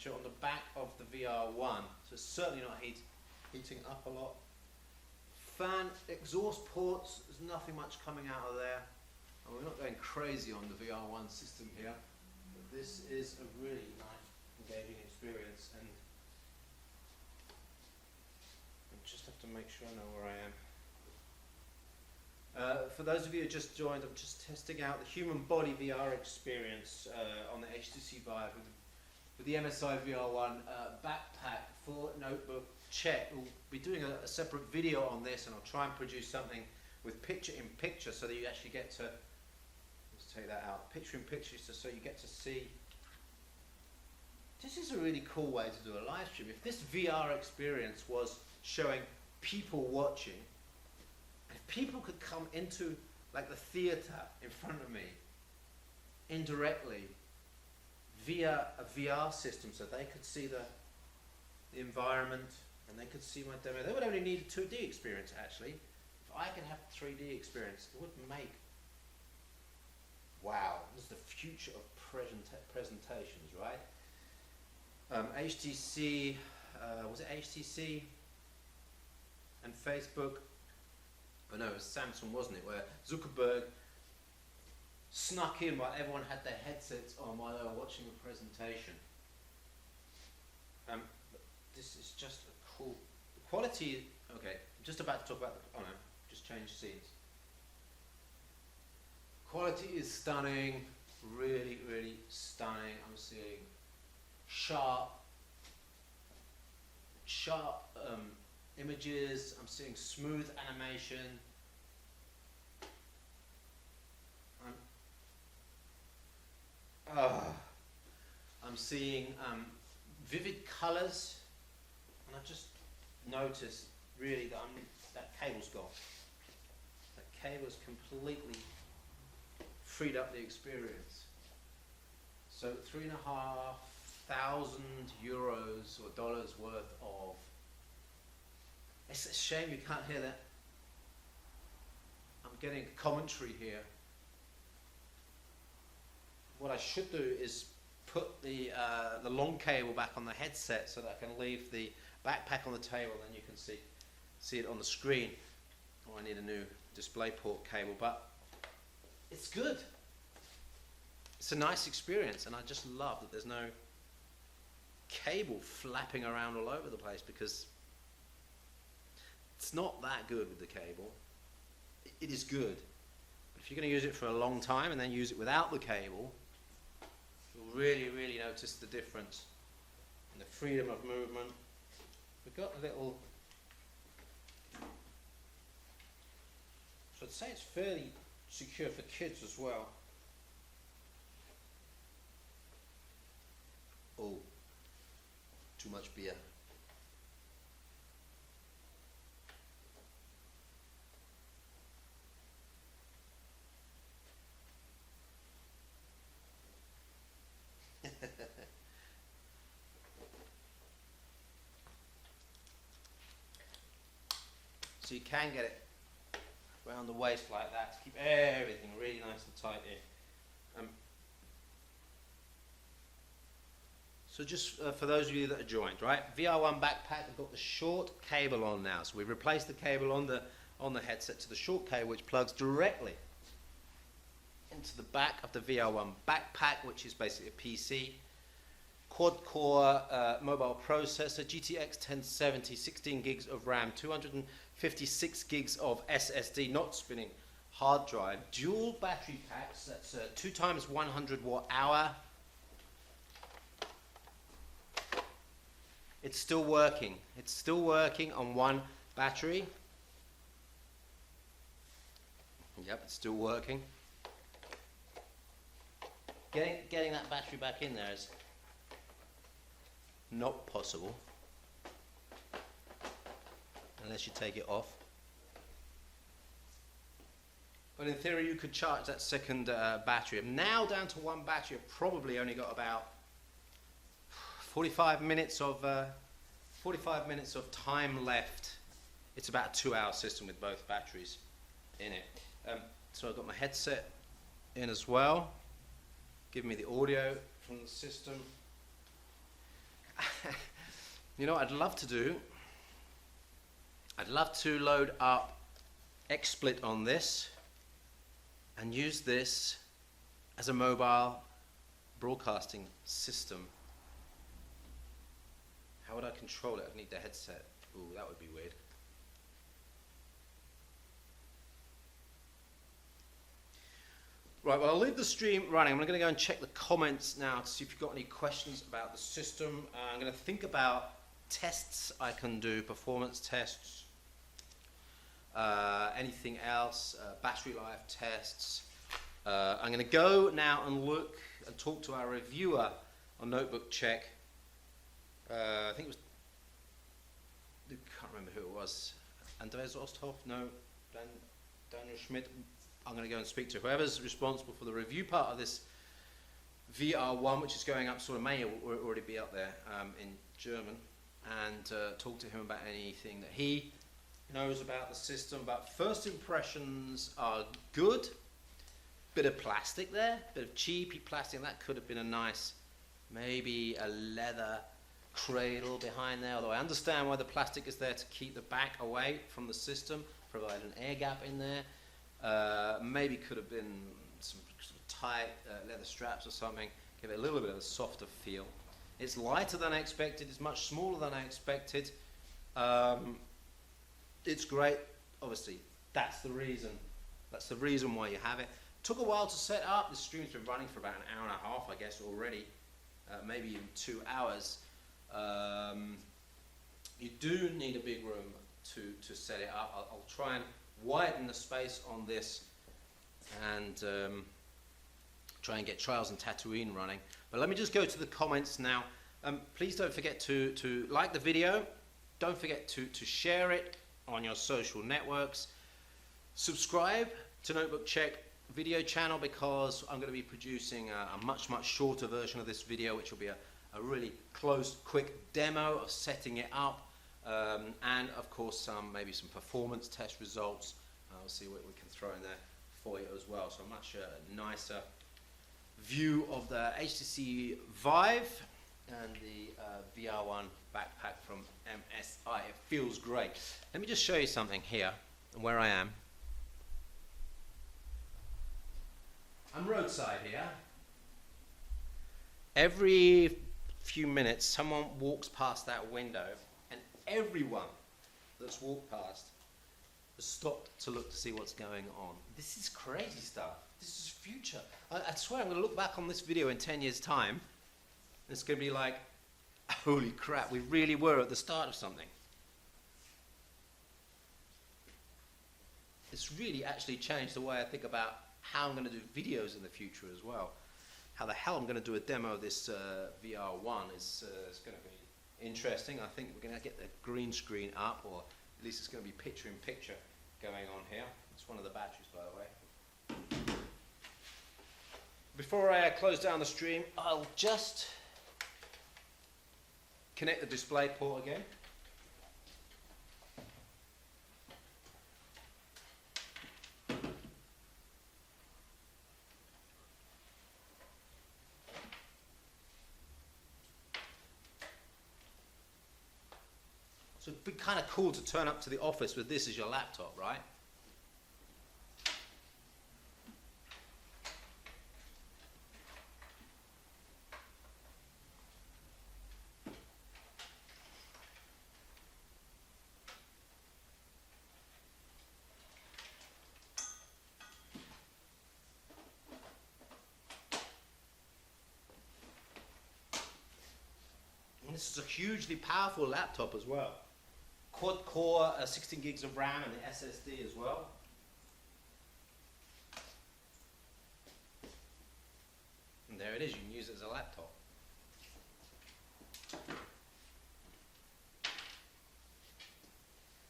on the back of the VR One. So it's certainly not heating up a lot. Fan exhaust ports, there's nothing much coming out of there. And we're not going crazy on the VR One system here. But this is a really nice, engaging experience. And I just have to make sure I know where I am. For those of you who just joined, I'm just testing out the human body VR experience on the HTC Vive with the MSI VR One Backpack for notebook check. We'll be doing a separate video on this, and I'll try and produce something with picture-in-picture so that you actually get to, let's take that out, picture-in-picture so you get to see. This is a really cool way to do a live stream. If this VR experience was showing people watching, if people could come into like the theater in front of me indirectly via a VR system so they could see the environment and they could see my demo, they would only need a 2D experience actually. If I could have a 3D experience, it would make, wow, this is the future of presentations, right? HTC, was it HTC and Facebook? Oh no, it was Samsung, wasn't it? Where Zuckerberg snuck in while everyone had their headsets on while they were watching the presentation. This is just a cool. The quality. Okay, I'm just about to talk about. Oh no, just change scenes. Quality is stunning, really, really stunning. I'm seeing sharp images. I'm seeing smooth animation. I'm seeing vivid colors, and I've just noticed really that that cable's gone. That cable's completely freed up the experience. So €3,500 or dollars worth of. It's a shame you can't hear that. I'm getting commentary here. What I should do is put the long cable back on the headset so that I can leave the backpack on the table, and then you can see it on the screen. Oh, I need a new display port cable, but it's good. It's a nice experience, and I just love that there's no cable flapping around all over the place, because it's not that good with the cable. It is good, but if you're going to use it for a long time and then use it without the cable, you'll really notice the difference in the freedom of movement. We've got a little, so I'd say it's fairly secure for kids as well. Oh, too much beer. So you can get it around the waist like that to keep everything really nice and tight here. So just for those of you that are joined, right? VR One Backpack, we've got the short cable on now. So we've replaced the cable on the headset to the short cable, which plugs directly into the back of the VR One Backpack, which is basically a PC. Quad-core mobile processor, GTX 1070, 16 gigs of RAM, 256 gigs of SSD, not spinning hard drive, dual battery packs, that's 2 times 100 watt hour. It's still working. It's still working on one battery. Yep, it's still working. Getting that battery back in there is not possible unless you take it off. But in theory, you could charge that second battery. I'm now down to one battery. I've probably only got about 45 minutes of time left. It's about a 2-hour system with both batteries in it. So I've got my headset in as well, giving me the audio from the system. You know what I'd love to do? I'd love to load up XSplit on this and use this as a mobile broadcasting system. How would I control it? I'd need the headset. Ooh, that would be weird. Right, well, I'll leave the stream running. I'm going to go and check the comments now to see if you've got any questions about the system. I'm going to think about tests I can do, performance tests, anything else, battery life tests. I'm going to go now and look and talk to our reviewer on Notebook Check. I think it was, I can't remember who it was, Andreas Osthoff? No, Daniel Schmidt. I'm going to go and speak to whoever's responsible for the review part of this VR1, which is going up sort of May, will already be up there in German, and talk to him about anything that he knows about the system. But first impressions are good. Bit of plastic there, bit of cheapy plastic. That could have been a nice, maybe a leather cradle behind there, although I understand why the plastic is there to keep the back away from the system, provide an air gap in there. Maybe could have been some sort of tight leather straps or something, give it a little bit of a softer feel. It's lighter than I expected, it's much smaller than I expected. It's great, obviously, that's the reason why you have it. Took a while to set up. The stream's been running for about an hour and a half, I guess, already, maybe even 2 hours. You do need a big room to set it up. I'll try and widen the space on this and try and get Trials in Tatooine running. But let me just go to the comments now. Please don't forget to like the video. Don't forget to share it on your social networks. Subscribe to Notebook Check video channel, because I'm going to be producing a much shorter version of this video, which will be a really close, quick demo of setting it up, and of course maybe some performance test results. I'll see what we can throw in there for you as well. So a much nicer view of the HTC Vive and the VR One Backpack from MSI. It feels great. Let me just show you something here, where I am. I'm roadside here. Every few minutes someone walks past that window, and everyone that's walked past has stopped to look to see what's going on. This is crazy stuff. This is future. I swear I'm going to look back on this video in 10 years time, and it's going to be like, holy crap, we really were at the start of something. It's really actually changed the way I think about how I'm going to do videos in the future as well. How the hell I'm going to do a demo of this VR One is going to be interesting. I think we're going to get the green screen up, or at least it's going to be picture in picture going on here. It's one of the batteries, by the way. Before I close down the stream, I'll just connect the display port again. So it'd be kind of cool to turn up to the office with this as your laptop, right? And this is a hugely powerful laptop as well. Quad core, 16 gigs of RAM and the SSD as well. And there it is, you can use it as a laptop.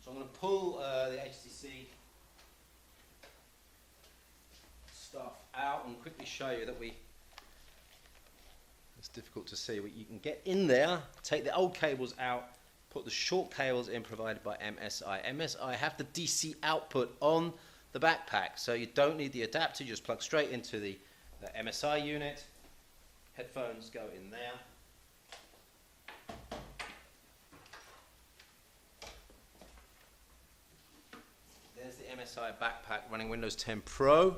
So I'm going to pull the HTC stuff out and quickly show you that it's difficult to see, but you can get in there, take the old cables out, put the short cables in provided by MSI. MSI have the DC output on the backpack, so you don't need the adapter, you just plug straight into the MSI unit. Headphones go in there. There's the MSI backpack running Windows 10 Pro.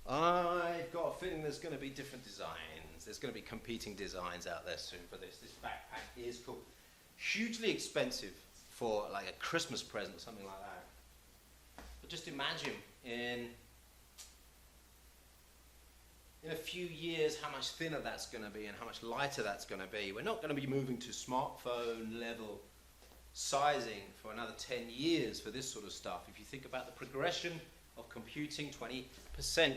I've got a feeling there's going to be different designs. There's going to be competing designs out there soon for this. This backpack is cool. Hugely expensive for like a Christmas present or something like that. But just imagine in a few years how much thinner that's going to be and how much lighter that's going to be. We're not going to be moving to smartphone level sizing for another 10 years for this sort of stuff. If you think about the progression of computing, 20%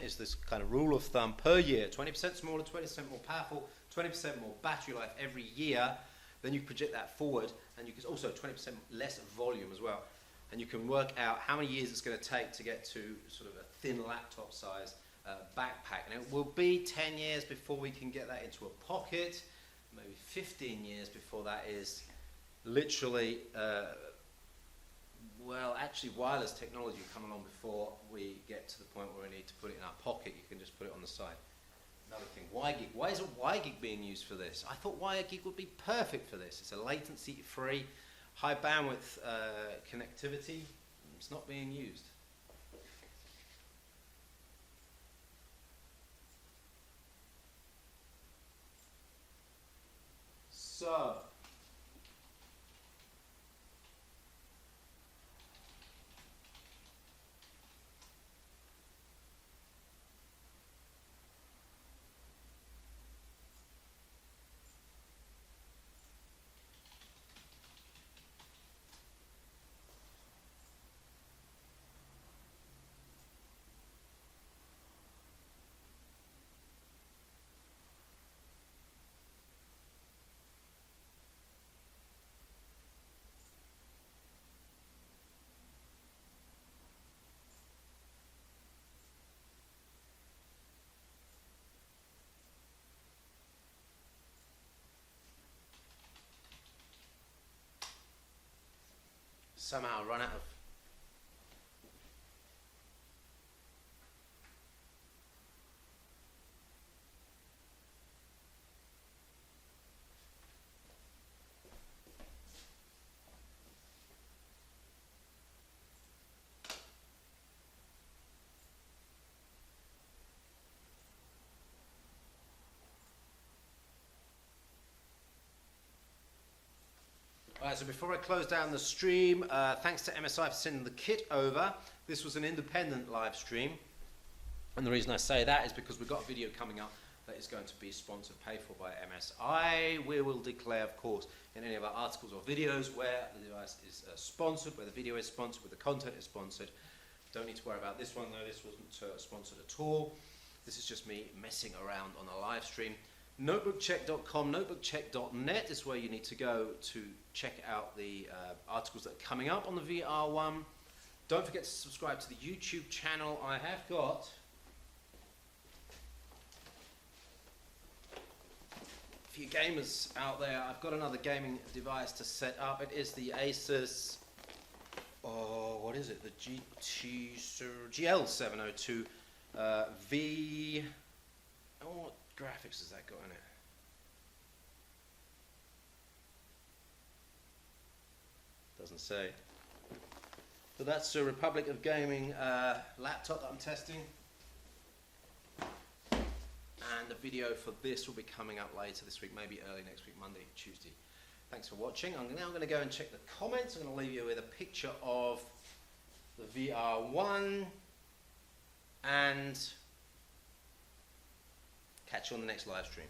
is this kind of rule of thumb per year. 20% smaller, 20% more powerful, 20% more battery life every year. Then you project that forward, and you can also 20% less volume as well. And you can work out how many years it's going to take to get to sort of a thin laptop size backpack. And it will be 10 years before we can get that into a pocket, maybe 15 years before that is literally well, actually, wireless technology will come along before we get to the point where we need to put it in our pocket. You can just put it on the side. Another thing, WiGig. Why isn't WiGig being used for this? I thought WiGig would be perfect for this. It's a latency-free, high bandwidth connectivity. It's not being used. So, somehow run out of... Alright, so before I close down the stream, thanks to MSI for sending the kit over. This was an independent live stream, and the reason I say that is because we've got a video coming up that is going to be sponsored, paid for by MSI. We will declare, of course, in any of our articles or videos where the device is sponsored, where the video is sponsored, where the content is sponsored. Don't need to worry about this one though, this wasn't sponsored at all. This is just me messing around on a live stream. Notebookcheck.com, notebookcheck.net is where you need to go to check out the articles that are coming up on the VR One. Don't forget to subscribe to the YouTube channel. I have got a few gamers out there. I've got another gaming device to set up. It is the Asus, what is it? The GL702 V. What graphics has that got in it? Doesn't say. So that's a Republic of Gaming laptop that I'm testing. And the video for this will be coming up later this week, maybe early next week, Monday, Tuesday. Thanks for watching. I'm now going to go and check the comments. I'm going to leave you with a picture of the VR One, and catch you on the next live stream.